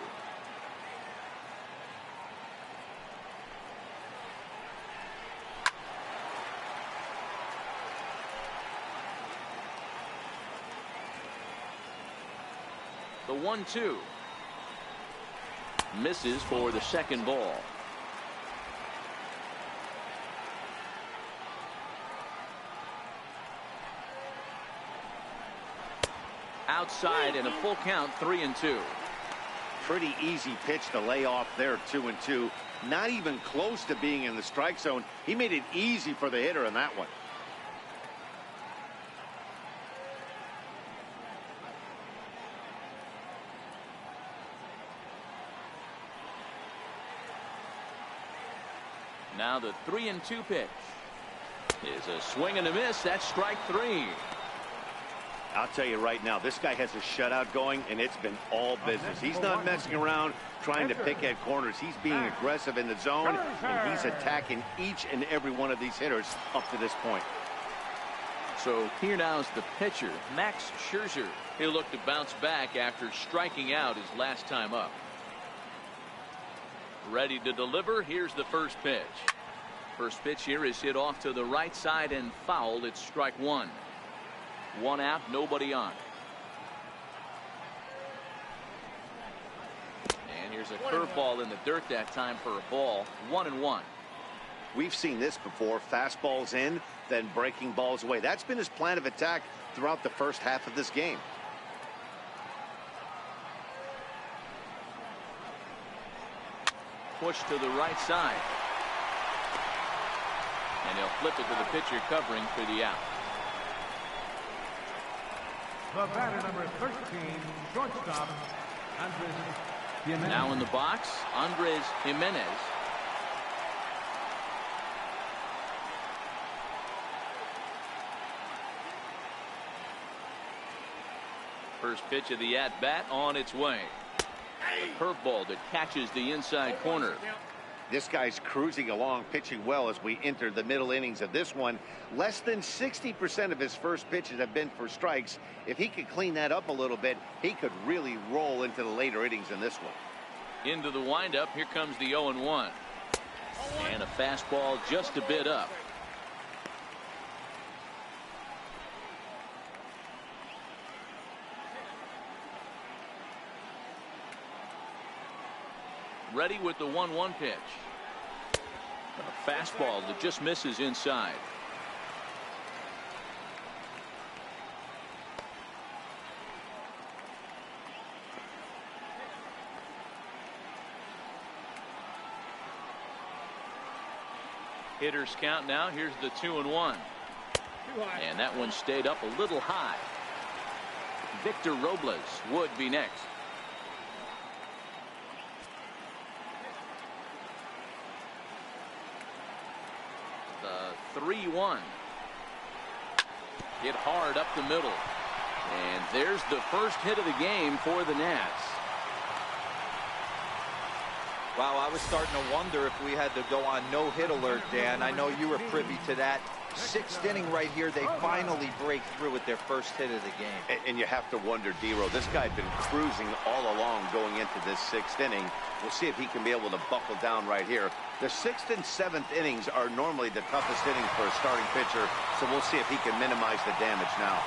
The 1-2. Misses for the second ball. Outside and a full count, 3-2. Pretty easy pitch to lay off there, 2-2. Not even close to being in the strike zone. He made it easy for the hitter in that one. Now the 3-2 pitch is a swing and a miss. That's strike 3. I'll tell you right now, this guy has a shutout going, and it's been all business. He's not messing around trying to pick at corners. He's being aggressive in the zone, and he's attacking each and every one of these hitters up to this point. So here now is the pitcher, Max Scherzer. He'll look to bounce back after striking out his last time up. Ready to deliver. Here's the first pitch. First pitch here is hit off to the right side and fouled. It's strike 1. 1 out, nobody on. And here's a curveball in the dirt that time for a ball. 1-1. We've seen this before. Fastballs in, then breaking balls away. That's been his plan of attack throughout the first half of this game. Push to the right side. And he'll flip it to the pitcher covering for the out. The batter, number 13, shortstop, Andres Jimenez. Now in the box, Andres Jimenez. First pitch of the at-bat on its way. A curveball that catches the inside corner. This guy's cruising along, pitching well as we enter the middle innings of this one. Less than 60% of his first pitches have been for strikes. If he could clean that up a little bit, he could really roll into the later innings in this one. Into the windup, here comes the 0-1. And a fastball just a bit up. Ready with the 1-1 pitch. A fastball that just misses inside. Hitters count now. Here's the 2-1. And that one stayed up a little high. Victor Robles would be next. The 3-1. Hit hard up the middle. And there's the first hit of the game for the Nats. Wow, I was starting to wonder if we had to go on no-hit alert, Dan. I know you were privy to that. 6th inning right here, they finally break through with their first hit of the game. And you have to wonder, D-Row, this guy had been cruising all along going into this 6th inning. We'll see if he can be able to buckle down right here. The 6th and 7th innings are normally the toughest innings for a starting pitcher, so we'll see if he can minimize the damage now.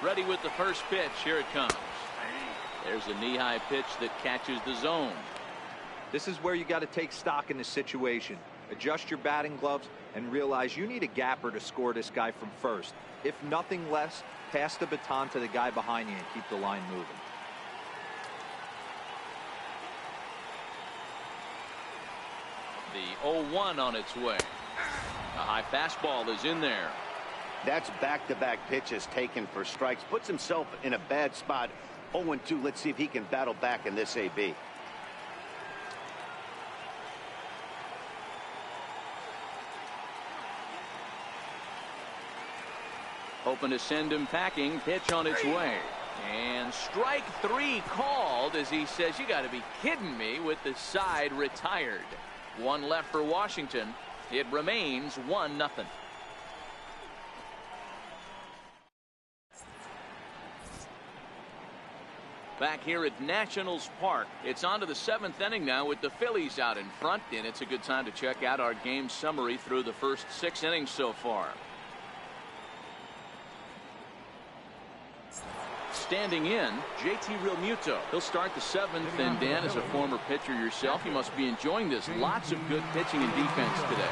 Ready with the first pitch. Here it comes. There's a knee-high pitch that catches the zone. This is where you got to take stock in the situation. Adjust your batting gloves and realize you need a gapper to score this guy from first. If nothing less, pass the baton to the guy behind you and keep the line moving. The 0-1 on its way. A high fastball is in there. That's back-to-back pitches taken for strikes. Puts himself in a bad spot. 0-2. Let's see if he can battle back in this AB. Hoping to send him packing. Pitch on its way. And strike 3 called as he says, you got to be kidding me, with the side retired. 1 left for Washington. It remains 1-0. Back here at Nationals Park, it's on to the 7th inning now with the Phillies out in front, and it's a good time to check out our game summary through the first 6 innings so far. Standing in, JT Realmuto. He'll start the 7th, and Dan, as a former pitcher yourself, you must be enjoying this. Lots of good pitching and defense today.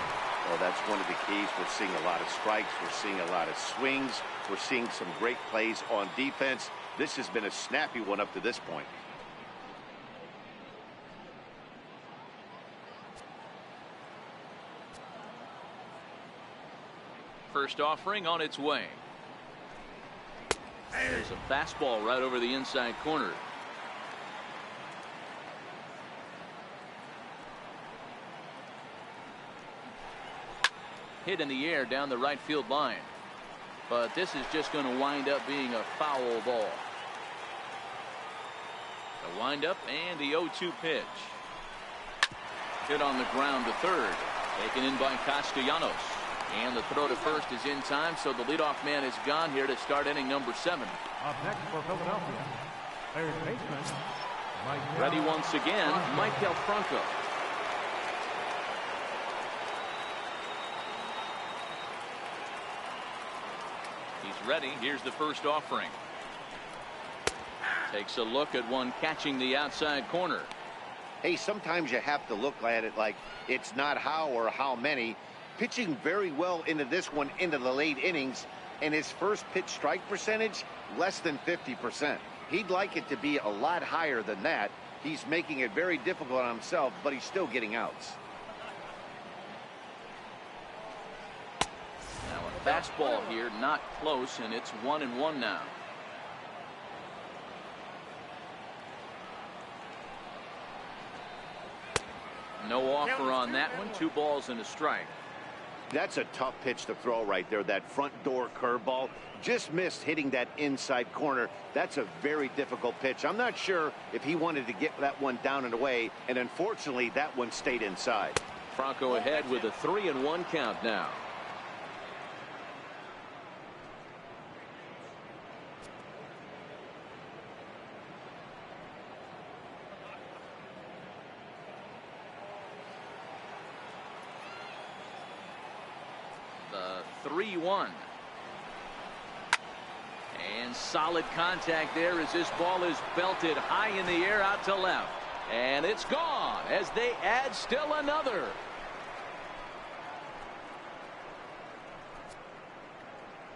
Well, that's one of the keys. We're seeing a lot of strikes. We're seeing a lot of swings. We're seeing some great plays on defense. This has been a snappy one up to this point. First offering on its way. There's a fastball right over the inside corner. Hit in the air down the right field line. But this is just going to wind up being a foul ball. The windup and the 0-2 pitch. Hit on the ground to third. Taken in by Castellanos. And the throw to first is in time, so the leadoff man is gone here to start inning number 7. Up next for Philadelphia, third baseman, Mike. Ready once again, Michael Franco. He's ready. Here's the first offering. Takes a look at one catching the outside corner. Hey, sometimes you have to look at it like it's not how or how many. Pitching very well into this one into the late innings, and his first pitch strike percentage less than 50%. He'd like it to be a lot higher than that. He's making it very difficult on himself, but he's still getting outs. Now a fastball here, not close, and it's 1-1 now. No offer on that one. 2 balls and a strike. That's a tough pitch to throw right there. That front door curveball just missed hitting that inside corner. That's a very difficult pitch. I'm not sure if he wanted to get that one down and away, and unfortunately that one stayed inside. Franco ahead with a 3-1 count now. The 3-1. And solid contact there as this ball is belted high in the air out to left. And it's gone as they add still another.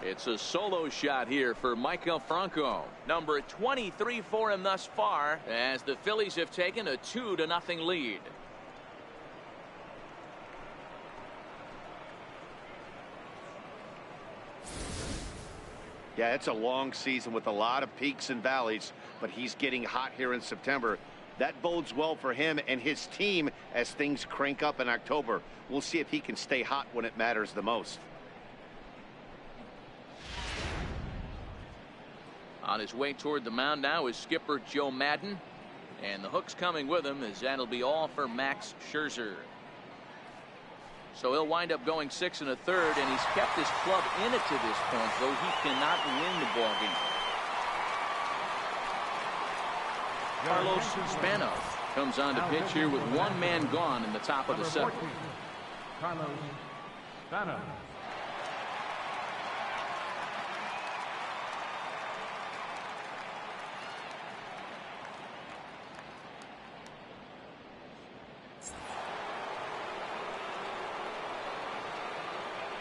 It's a solo shot here for Michael Franco. Number 23 for him thus far as the Phillies have taken a 2-0 lead. Yeah, it's a long season with a lot of peaks and valleys, but he's getting hot here in September. That bodes well for him and his team as things crank up in October. We'll see if he can stay hot when it matters the most. On his way toward the mound now is skipper Joe Madden, and the hook's coming with him as that'll be all for Max Scherzer. So he'll wind up going 6 1/3, and he's kept his club in it to this point, though he cannot win the ball game. Carlos Spanos comes on to pitch here with 1 man gone in the top of the 7th. Carlos Spanos.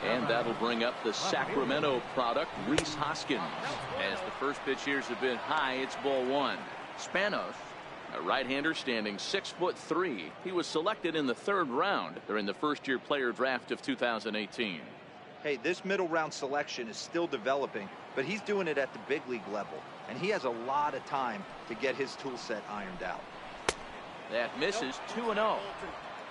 And that'll bring up the Sacramento product, Rhys Hoskins. As the first pitch here is a bit high, it's ball 1. Spanos, a right-hander standing 6'3". He was selected in the 3rd round during the first-year player draft of 2018. Hey, this middle round selection is still developing, but he's doing it at the big league level, and he has a lot of time to get his tool set ironed out. That misses 2-0.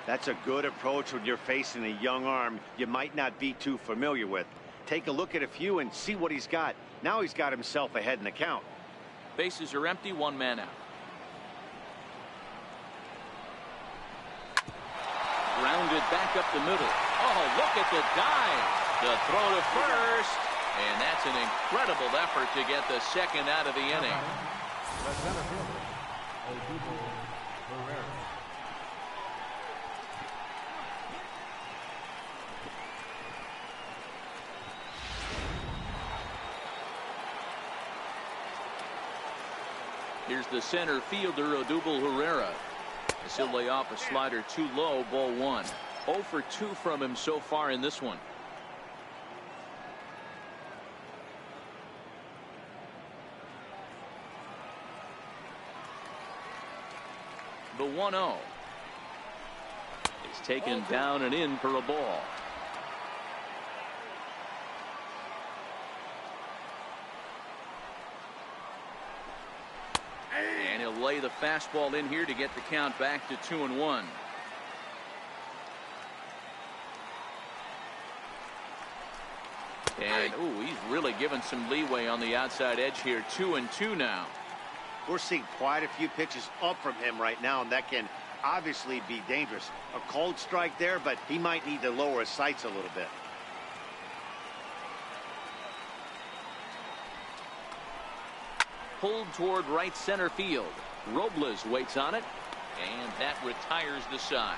That's a good approach when you're facing a young arm you might not be too familiar with. Take a look at a few and see what he's got. Now he's got himself ahead in the count. Bases are empty, 1 man out. Grounded back up the middle. Oh, look at the dive. The throw to first. And that's an incredible effort to get the 2nd out of the inning. the center fielder, Odubel Herrera. Here's the center fielder, Odubel Herrera. As he'll lay off a slider too low, ball one. 0 for 2 from him so far in this one. The 1-0 is taken down and in for a ball. And he'll lay the fastball in here to get the count back to 2-1. And ooh, he's really given some leeway on the outside edge here. 2-2 now. We're seeing quite a few pitches up from him right now, and that can obviously be dangerous. A cold strike there, but he might need to lower his sights a little bit. Pulled toward right center field. Robles waits on it, and that retires the side.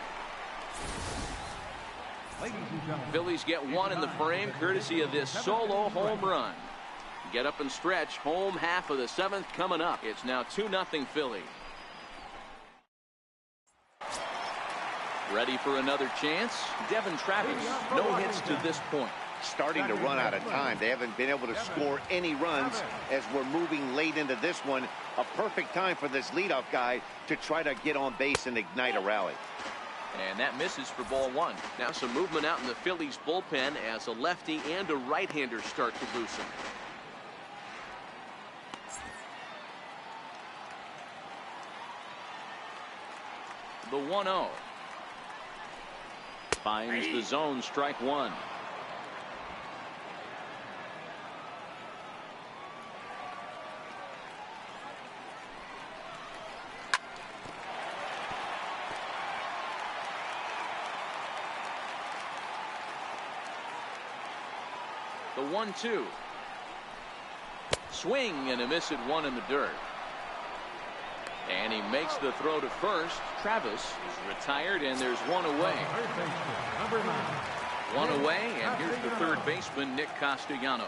Phillies get one in the frame courtesy of this solo home run. Get up and stretch. Home half of the 7th coming up. It's now 2-0 Philly. Ready for another chance? Devin Travis, no hits to this point. Starting to run out of time. They haven't been able to score any runs as we're moving late into this one. A perfect time for this leadoff guy to try to get on base and ignite a rally. And that misses for ball one. Now some movement out in the Phillies bullpen as a lefty and a right-hander start to loosen. The 1-0 finds the zone, strike one. The 1-2 swing and a miss at one in the dirt. And he makes the throw to first. Travis is retired, and there's one away. One away, and here's the third baseman, Nick Castellanos.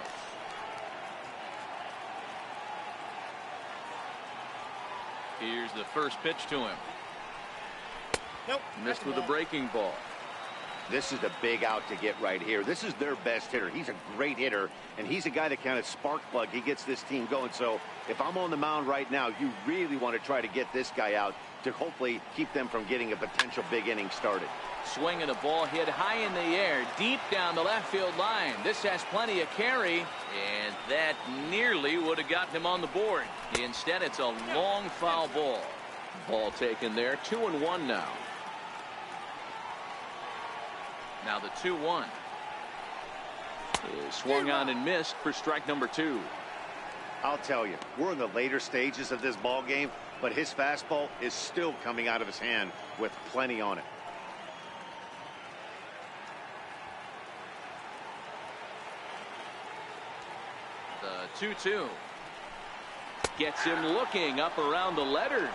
Here's the first pitch to him. Nope. Missed with a breaking ball. This is a big out to get right here. This is their best hitter. He's a great hitter, and he's a guy that kind of spark plug. He gets this team going. So if I'm on the mound right now, you really want to try to get this guy out to hopefully keep them from getting a potential big inning started. Swing and a ball hit high in the air, deep down the left field line. This has plenty of carry, and that nearly would have gotten him on the board. Instead, it's a long foul ball. Ball taken there. 2-1 now. Now the 2-1 is swung on and missed for strike number 2. I'll tell you, we're in the later stages of this ball game, but his fastball is still coming out of his hand with plenty on it. The 2-2 gets him looking up around the letters.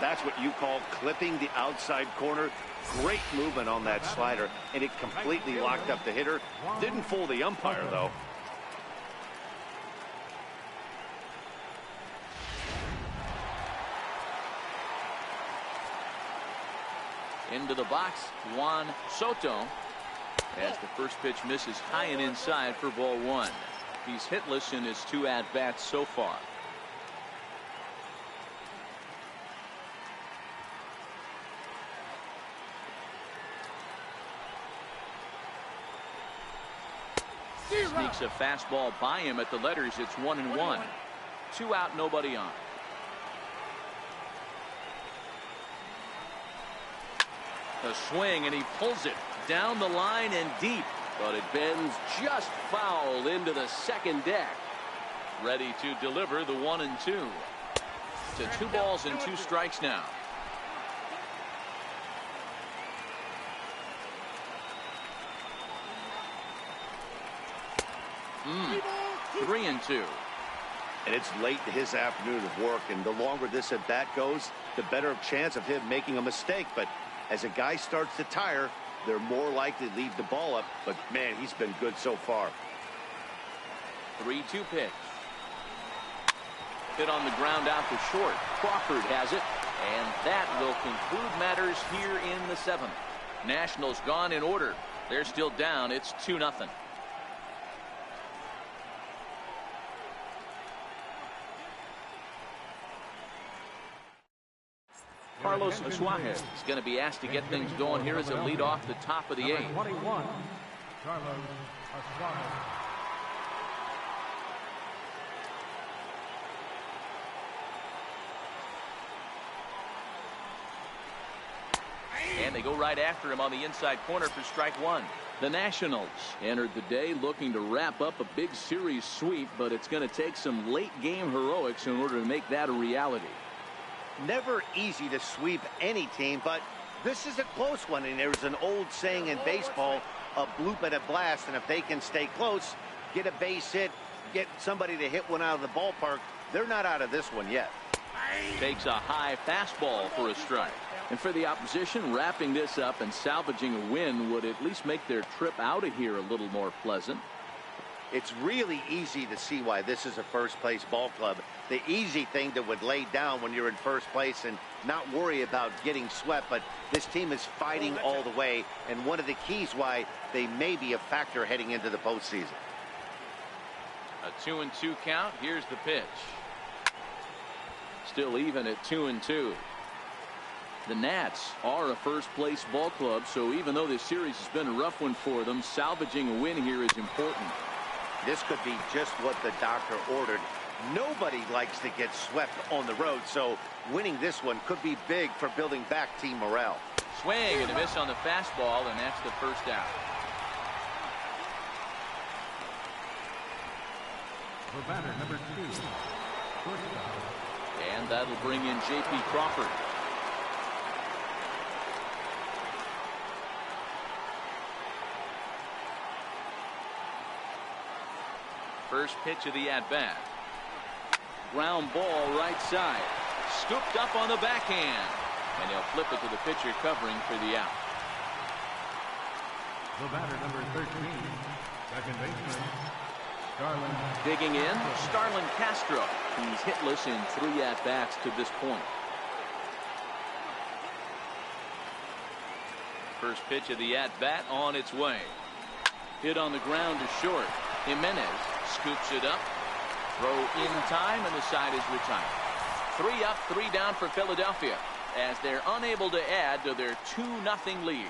That's what you call clipping the outside corner. Great movement on that slider, and it completely locked up the hitter. Didn't fool the umpire, though. Into the box, Juan Soto, as the first pitch misses high and inside for ball one. He's hitless in his 2 at-bats so far. Sneaks a fastball by him at the letters. It's 1-1. 2 out, nobody on. A swing, and he pulls it down the line and deep, but it bends just foul into the second deck. Ready to deliver the 1-2. To 2 balls and 2 strikes now. Mm. 3-2. And it's late in his afternoon of work, and the longer this at bat goes, the better chance of him making a mistake. But as a guy starts to tire, they're more likely to leave the ball up. But man, he's been good so far. 3-2 pitch. Hit on the ground out to short. Crawford has it, and that will conclude matters here in the 7th. Nationals gone in order. They're still down. It's 2-0. Carlos Suarez is going to be asked to get things going here as a lead off the top of the 8th. 21, Carlos Suarez. And they go right after him on the inside corner for strike 1. The Nationals entered the day looking to wrap up a big series sweep, but it's going to take some late game heroics in order to make that a reality. Never easy to sweep any team, but this is a close one. And there's an old saying in baseball, a bloop and a blast. And if they can stay close, get a base hit, get somebody to hit one out of the ballpark, they're not out of this one yet. Takes a high fastball for a strike. And for the opposition, wrapping this up and salvaging a win would at least make their trip out of here a little more pleasant. It's really easy to see why this is a first-place ball club. The easy thing that would lay down when you're in first place and not worry about getting swept, but this team is fighting all the way, and one of the keys why they may be a factor heading into the postseason. A 2-2 count. Here's the pitch. Still even at 2-2. The Nats are a first-place ball club, so even though this series has been a rough one for them, salvaging a win here is important. This could be just what the doctor ordered. Nobody likes to get swept on the road, so winning this one could be big for building back team morale. Swing and a miss on the fastball, and that's the first out. The batter, number 2, shortstop. And that'll bring in J.P. Crawford. First pitch of the at-bat. Ground ball right side. Scooped up on the backhand. And he'll flip it to the pitcher covering for the out. The batter, number 13, second baseman, Starlin. Digging in, Starlin Castro. He's hitless in 3 at-bats to this point. First pitch of the at-bat on its way. Hit on the ground to short. Jimenez scoops it up. Throw in time, and the side is retired. 3 up, 3 down for Philadelphia as they're unable to add to their 2-0 lead.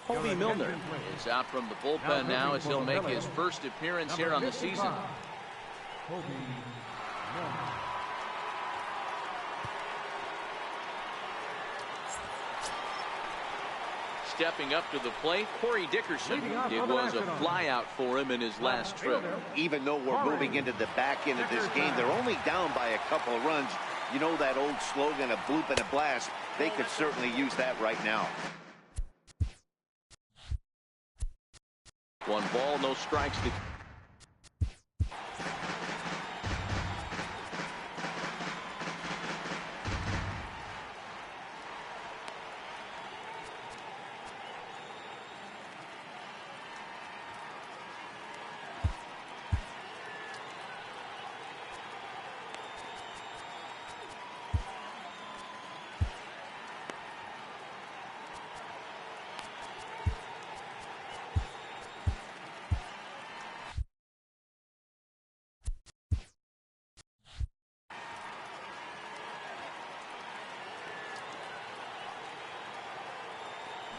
Kobe Milner is out from the bullpen now as he'll make his first appearance here on the season. Kobe Milner. Stepping up to the plate, Corey Dickerson. It was a flyout for him in his last trip. Even though we're moving into the back end of this game, they're only down by a couple of runs. You know that old slogan, a bloop and a blast. They could certainly use that right now. 1 ball, no strikes to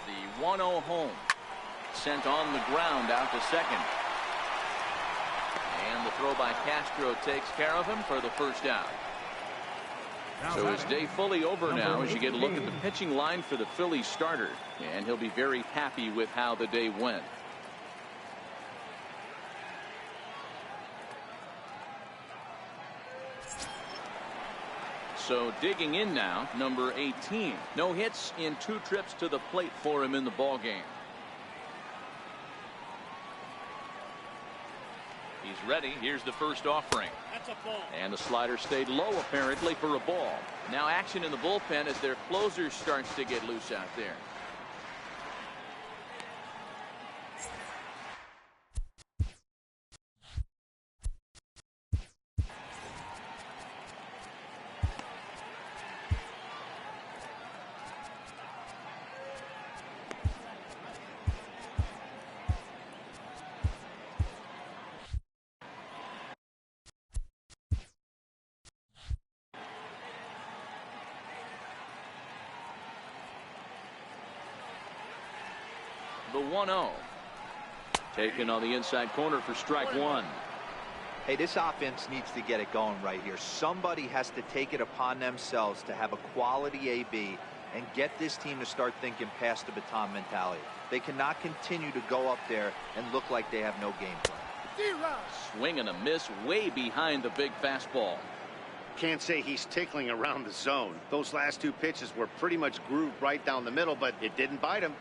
the 1-0 home. Sent on the ground out to second. And the throw by Castro takes care of him for the first out. So his day fully over now as you get a look at the pitching line for the Phillies starter. And he'll be very happy with how the day went. So digging in now, number 18. No hits in 2 trips to the plate for him in the ball game. He's ready. Here's the first offering. That's a ball. And the slider stayed low apparently for a ball. Now action in the bullpen as their closer starts to get loose out there. The 1-0. Taken on the inside corner for strike 1. Hey, this offense needs to get it going right here. Somebody has to take it upon themselves to have a quality AB and get this team to start thinking past the baton mentality. They cannot continue to go up there and look like they have no game plan. Swing and a miss way behind the big fastball. Can't say he's tickling around the zone. Those last 2 pitches were pretty much grooved right down the middle, but it didn't bite him.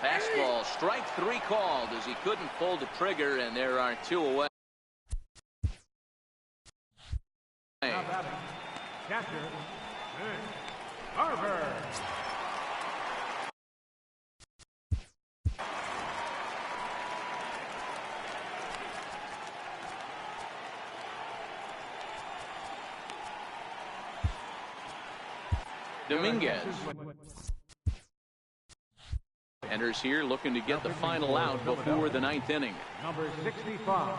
Fastball, strike 3 called as he couldn't pull the trigger, and there are 2 away. Now batting, catcher, Harper. Dominguez enters here looking to get the final out before the 9th inning. Number 65.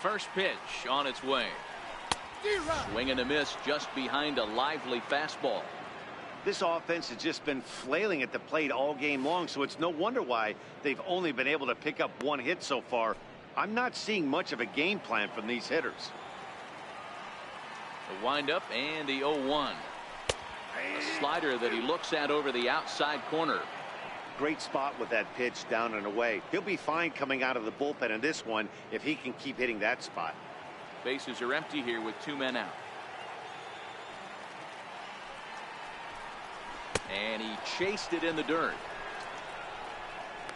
First pitch on its way. Swing and a miss just behind a lively fastball. This offense has just been flailing at the plate all game long, so it's no wonder why they've only been able to pick up 1 hit so far. I'm not seeing much of a game plan from these hitters. The windup and the 0-1. A slider that he looks at over the outside corner. Great spot with that pitch down and away. He'll be fine coming out of the bullpen in this one if he can keep hitting that spot. Bases are empty here with 2 men out. And he chased it in the dirt.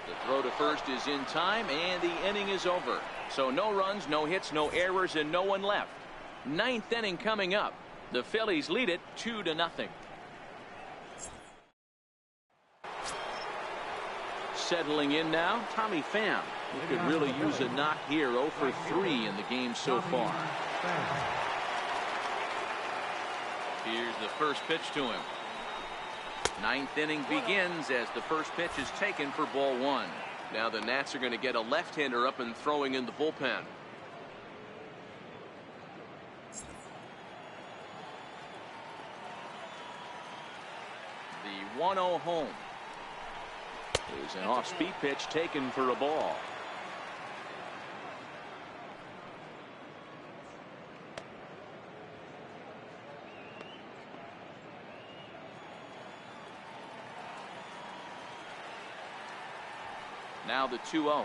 The throw to first is in time, and the inning is over. So no runs, no hits, no errors, and no one left. 9th inning coming up. The Phillies lead it 2-0. Settling in now, Tommy Pham. He could really use a knock here. 0 for 3 in the game so far. Here's the first pitch to him. 9th inning begins as the first pitch is taken for ball 1. Now the Nats are going to get a left-hander up and throwing in the bullpen. The 1-0 home. Is an off-speed pitch taken for a ball. Now the 2-0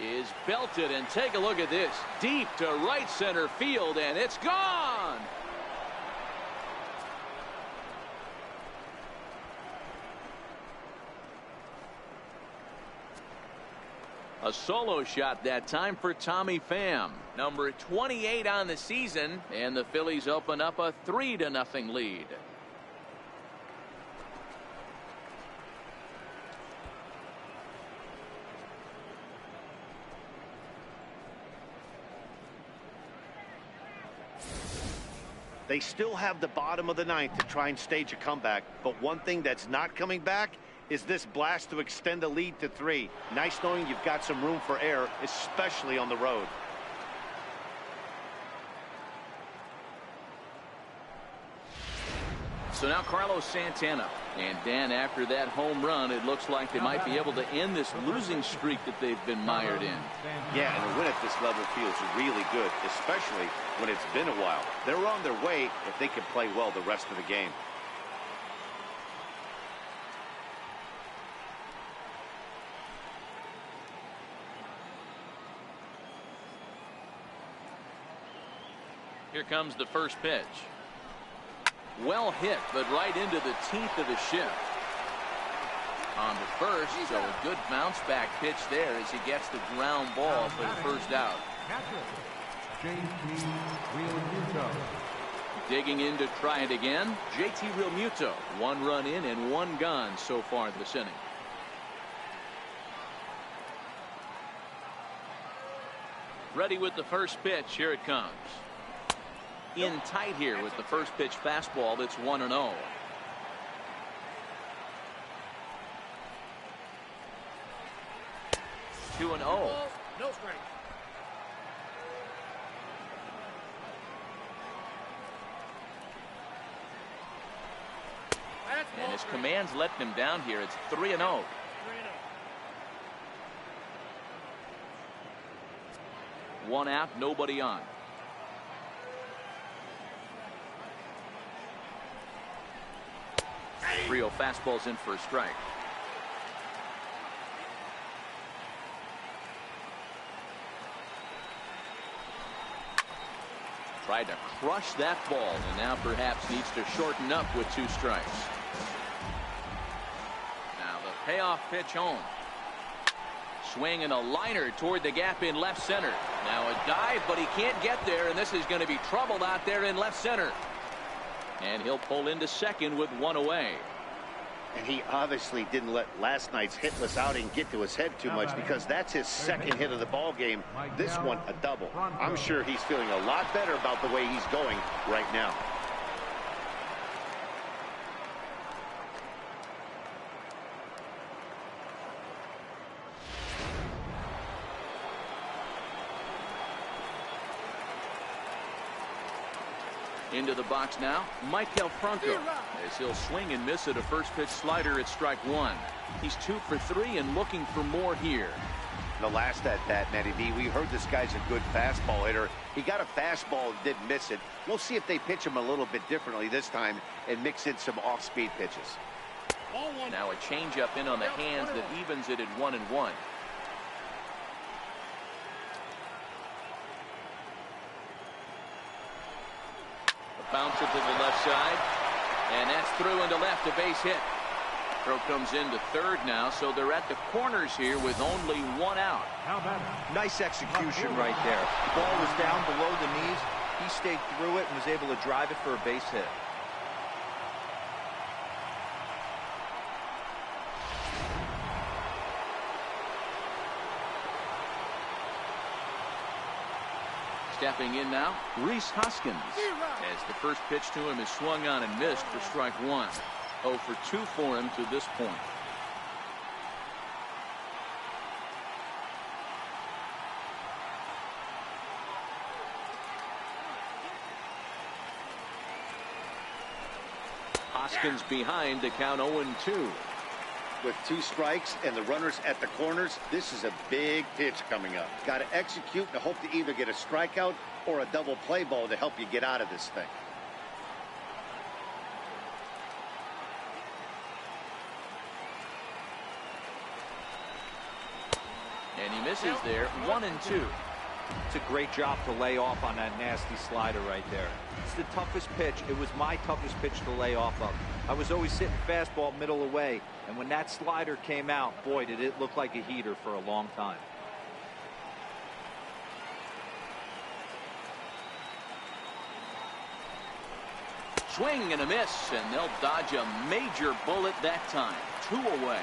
is belted, and take a look at this. Deep to right center field, and it's gone. A solo shot that time for Tommy Pham. Number 28 on the season, and the Phillies open up a 3-0 lead. They still have the bottom of the 9th to try and stage a comeback, but one thing that's not coming back is this blast to extend the lead to 3. Nice knowing you've got some room for error, especially on the road. So now Carlos Santana. And Dan, after that home run, it looks like they might be able to end this losing streak that they've been mired in. Yeah, and a win at this level feels really good, especially when it's been a while. They're on their way if they can play well the rest of the game. Here comes the first pitch. Well hit, but right into the teeth of the shift. On to first, so a good bounce back pitch there as he gets the ground ball for the first out. JT Realmuto. Digging in to try it again, JT Realmuto. 1 run in and 1 gone so far this inning. Ready with the first pitch. Here it comes. In tight here with the first pitch fastball. That's 1-0. Two and 0. No strike. And his command's letting him down here. It's 3-0. One out, nobody on. Rio fastball's in for a strike. Tried to crush that ball and now perhaps needs to shorten up with 2 strikes. Now the payoff pitch home. Swing and a liner toward the gap in left center. Now a dive, but he can't get there, and this is going to be trouble out there in left center. And he'll pull into second with 1 away. And he obviously didn't let last night's hitless outing get to his head too much, because that's his second hit of the ball game. This one a double. I'm sure he's feeling a lot better about the way he's going right now. Into the box now, Maikel Franco, as he'll swing and miss at a first pitch slider at strike 1. He's 2 for 3 and looking for more here. The last at bat, Matty B, we heard this guy's a good fastball hitter. He got a fastball and didn't miss it. We'll see if they pitch him a little bit differently this time and mix in some off-speed pitches. Now a changeup in on the hands that evens it at 1-1. Bounce it to the left side, and that's through into left, a base hit. Throw comes into third now, so they're at the corners here with only 1 out. Nice execution right there. The ball was down below the knees. He stayed through it and was able to drive it for a base hit. Stepping in now, Rhys Hoskins, as the first pitch to him is swung on and missed for strike 1. 0 for 2 for him to this point. Hoskins behind to count 0-2. With 2 strikes and the runners at the corners, this is a big pitch coming up. Got to execute and hope to either get a strikeout or a double play ball to help you get out of this thing. And he misses there, 1-2. It's a great job to lay off on that nasty slider right there. It's the toughest pitch. It was my toughest pitch to lay off of. I was always hitting fastball middle away, and when that slider came out, boy, did it look like a heater for a long time. Swing and a miss, and they'll dodge a major bullet that time. 2 away.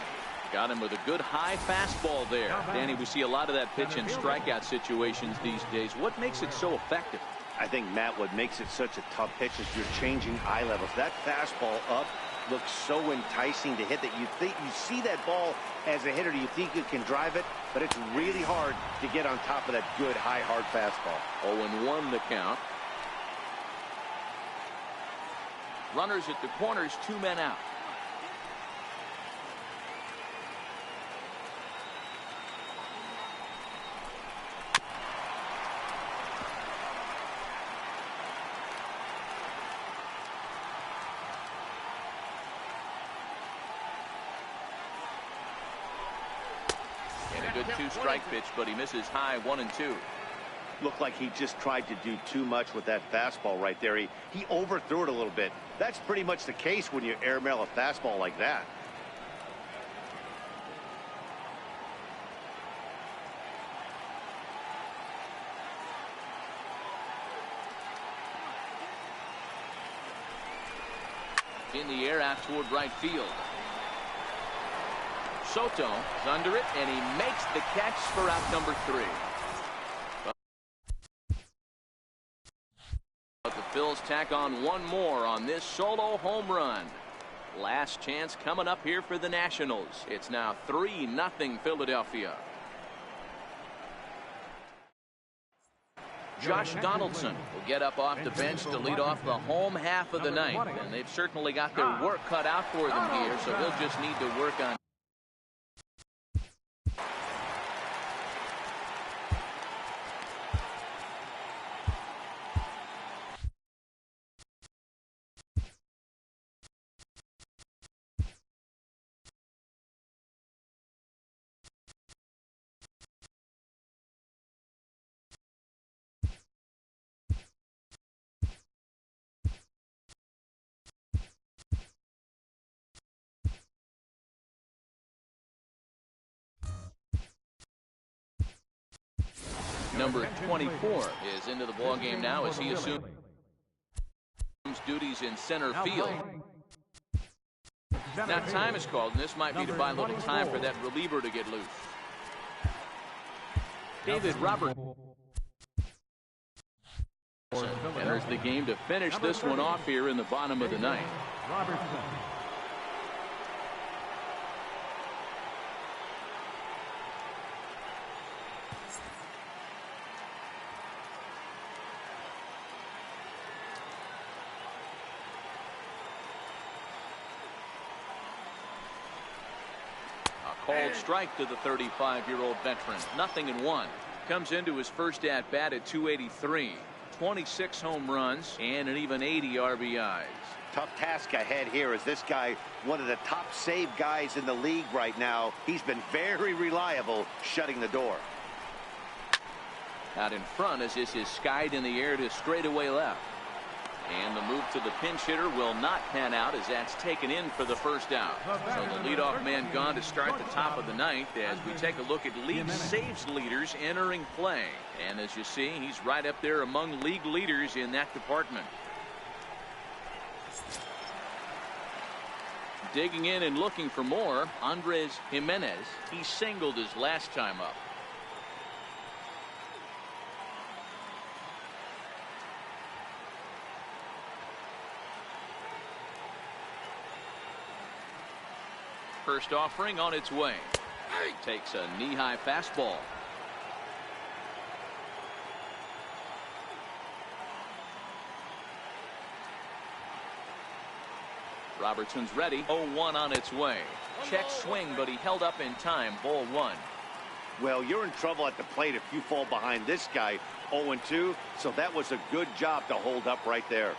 Got him with a good high fastball there. Danny, we see a lot of that pitch in strikeout situations these days. What makes it so effective? I think, Matt, what makes it such a tough pitch is you're changing eye levels. That fastball up looks so enticing to hit that you see that ball as a hitter, you think you can drive it, but it's really hard to get on top of that good high hard fastball. 0-1 the count. Runners at the corners, 2 men out. And a good 2-strike pitch, but he misses high 1 and 2. Looked like he just tried to do too much with that fastball right there. He overthrew it a little bit. That's pretty much the case when you airmail a fastball like that. In the air out toward right field. Soto is under it, and he makes the catch for out number 3. But the Phils tack on one more on this solo home run. Last chance coming up here for the Nationals. It's now 3-0 Philadelphia. Josh Donaldson will get up off the bench to lead off the home half of the ninth. And they've certainly got their work cut out for them here, so he'll just need to work on. Number 24 is into the ballgame now as he assumes duties in center field. Now time is called, and this might be to buy a little time for that reliever to get loose. David Robertson enters the game to finish this one off here in the bottom of the ninth. Called strike to the 35-year-old veteran. 0-1. Comes into his first at-bat at 283. 26 home runs and an even 80 RBIs. Tough task ahead here as this guy, one of the top save guys in the league right now. He's been very reliable shutting the door. Out in front as this is skied in the air to straightaway left. And the move to the pinch hitter will not pan out as that's taken in for the first out. So the leadoff man gone to start the top of the ninth as we take a look at league saves leaders entering play. And as you see, he's right up there among league leaders in that department. Digging in and looking for more, Andres Jimenez. He singled his last time up. First offering on its way. Takes a knee-high fastball. Robertson's ready. 0-1 on its way. Check swing, but he held up in time. Ball 1. Well, you're in trouble at the plate if you fall behind this guy 0-2. So that was a good job to hold up right there.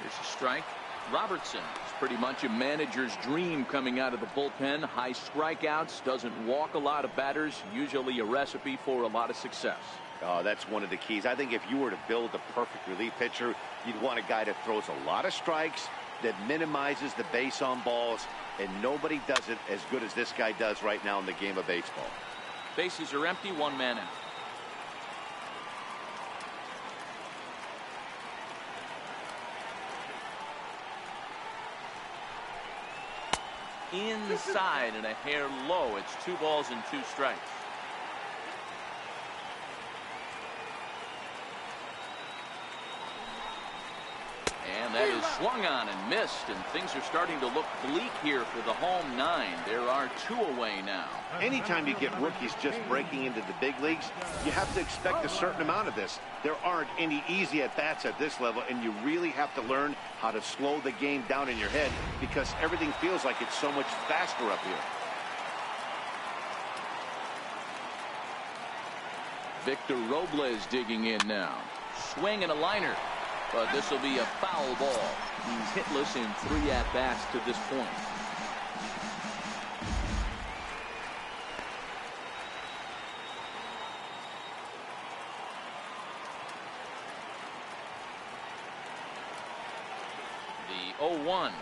There's a strike. Robertson is pretty much a manager's dream coming out of the bullpen. High strikeouts, doesn't walk a lot of batters, usually a recipe for a lot of success. That's one of the keys. I think if you were to build a perfect relief pitcher, you'd want a guy that throws a lot of strikes, that minimizes the base on balls, and nobody does it as good as this guy does right now in the game of baseball. Bases are empty, 1 man out. Inside and a hair low. It's 2 balls and 2 strikes. And that is swung on and missed, and things are starting to look bleak here for the home 9. There are 2 away now. Anytime you get rookies just breaking into the big leagues, you have to expect a certain amount of this. There aren't any easy at-bats at this level, and you really have to learn how to slow the game down in your head because everything feels like it's so much faster up here. Victor Robles digging in now. Swing and a liner. But this will be a foul ball. He's hitless in 3 at-bats to this point. The 0-1.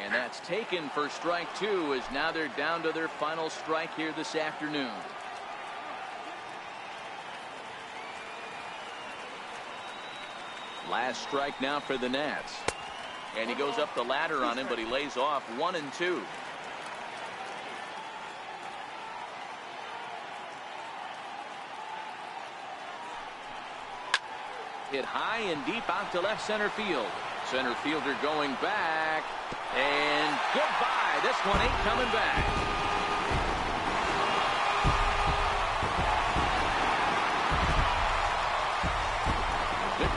And that's taken for strike 2 as now they're down to their final strike here this afternoon. Last strike now for the Nats. And he goes up the ladder on him, but he lays off 1 and 2. Hit high and deep out to left center field. Center fielder going back. And goodbye. This one ain't coming back.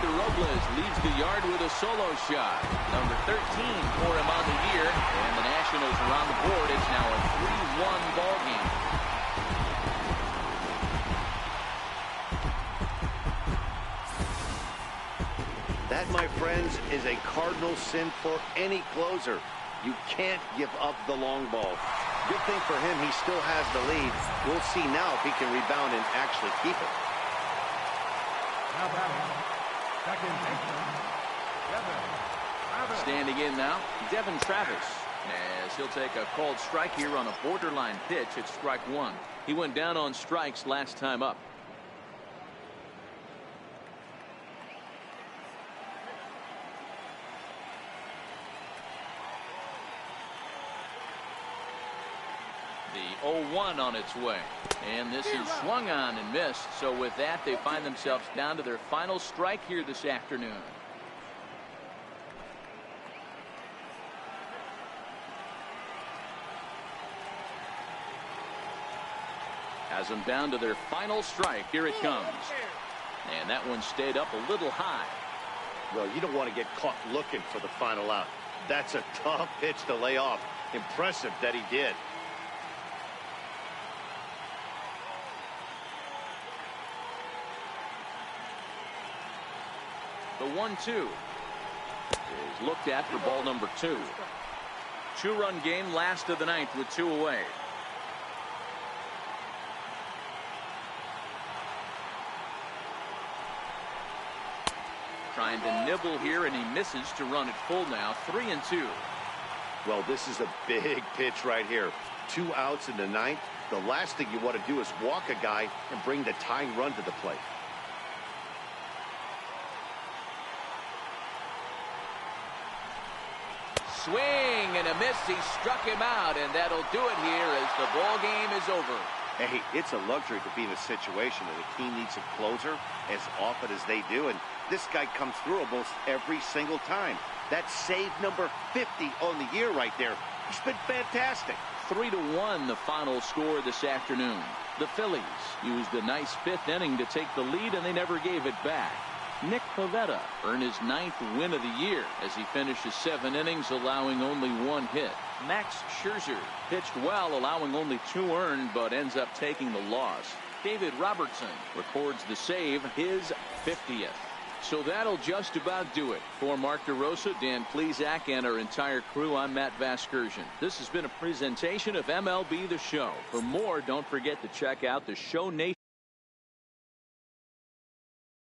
Robles leaves the yard with a solo shot. Number 13 for him on the year. And the Nationals are on the board. It's now a 3-1 ball game. That, my friends, is a cardinal sin for any closer. You can't give up the long ball. Good thing for him, he still has the lead. We'll see now if he can rebound and actually keep it. Now batting. Standing in now, Devin Travis, as he'll take a called strike here on a borderline pitch at strike 1. He went down on strikes last time up. The 0-1 on its way. And this is swung on and missed. So with that, they find themselves down to their final strike here this afternoon. Has them down to their final strike. Here it comes. And that one stayed up a little high. Well, you don't want to get caught looking for the final out. That's a tough pitch to lay off. Impressive that he did. The 1-2 is looked at for ball number 2. 2-run game, last of the 9th with 2 away. Trying to nibble here, and he misses to run it full now. 3-2. Well, this is a big pitch right here. 2 outs in the 9th. The last thing you want to do is walk a guy and bring the tying run to the plate. Swing and a miss. He struck him out, and that'll do it here as the ball game is over. Hey, it's a luxury to be in a situation that a team needs a closer as often as they do, and this guy comes through almost every single time. That's save number 50 on the year right there. He's been fantastic. 3-1 the final score this afternoon. The Phillies used a nice 5th inning to take the lead, and they never gave it back. Nick Pivetta earned his 9th win of the year as he finishes 7 innings, allowing only 1 hit. Max Scherzer pitched well, allowing only 2 earned, but ends up taking the loss. David Robertson records the save, his 50th. So that'll just about do it. For Mark DeRosa, Dan Plesac, and our entire crew, I'm Matt Vasgersian. This has been a presentation of MLB The Show. For more, don't forget to check out the Show Nation.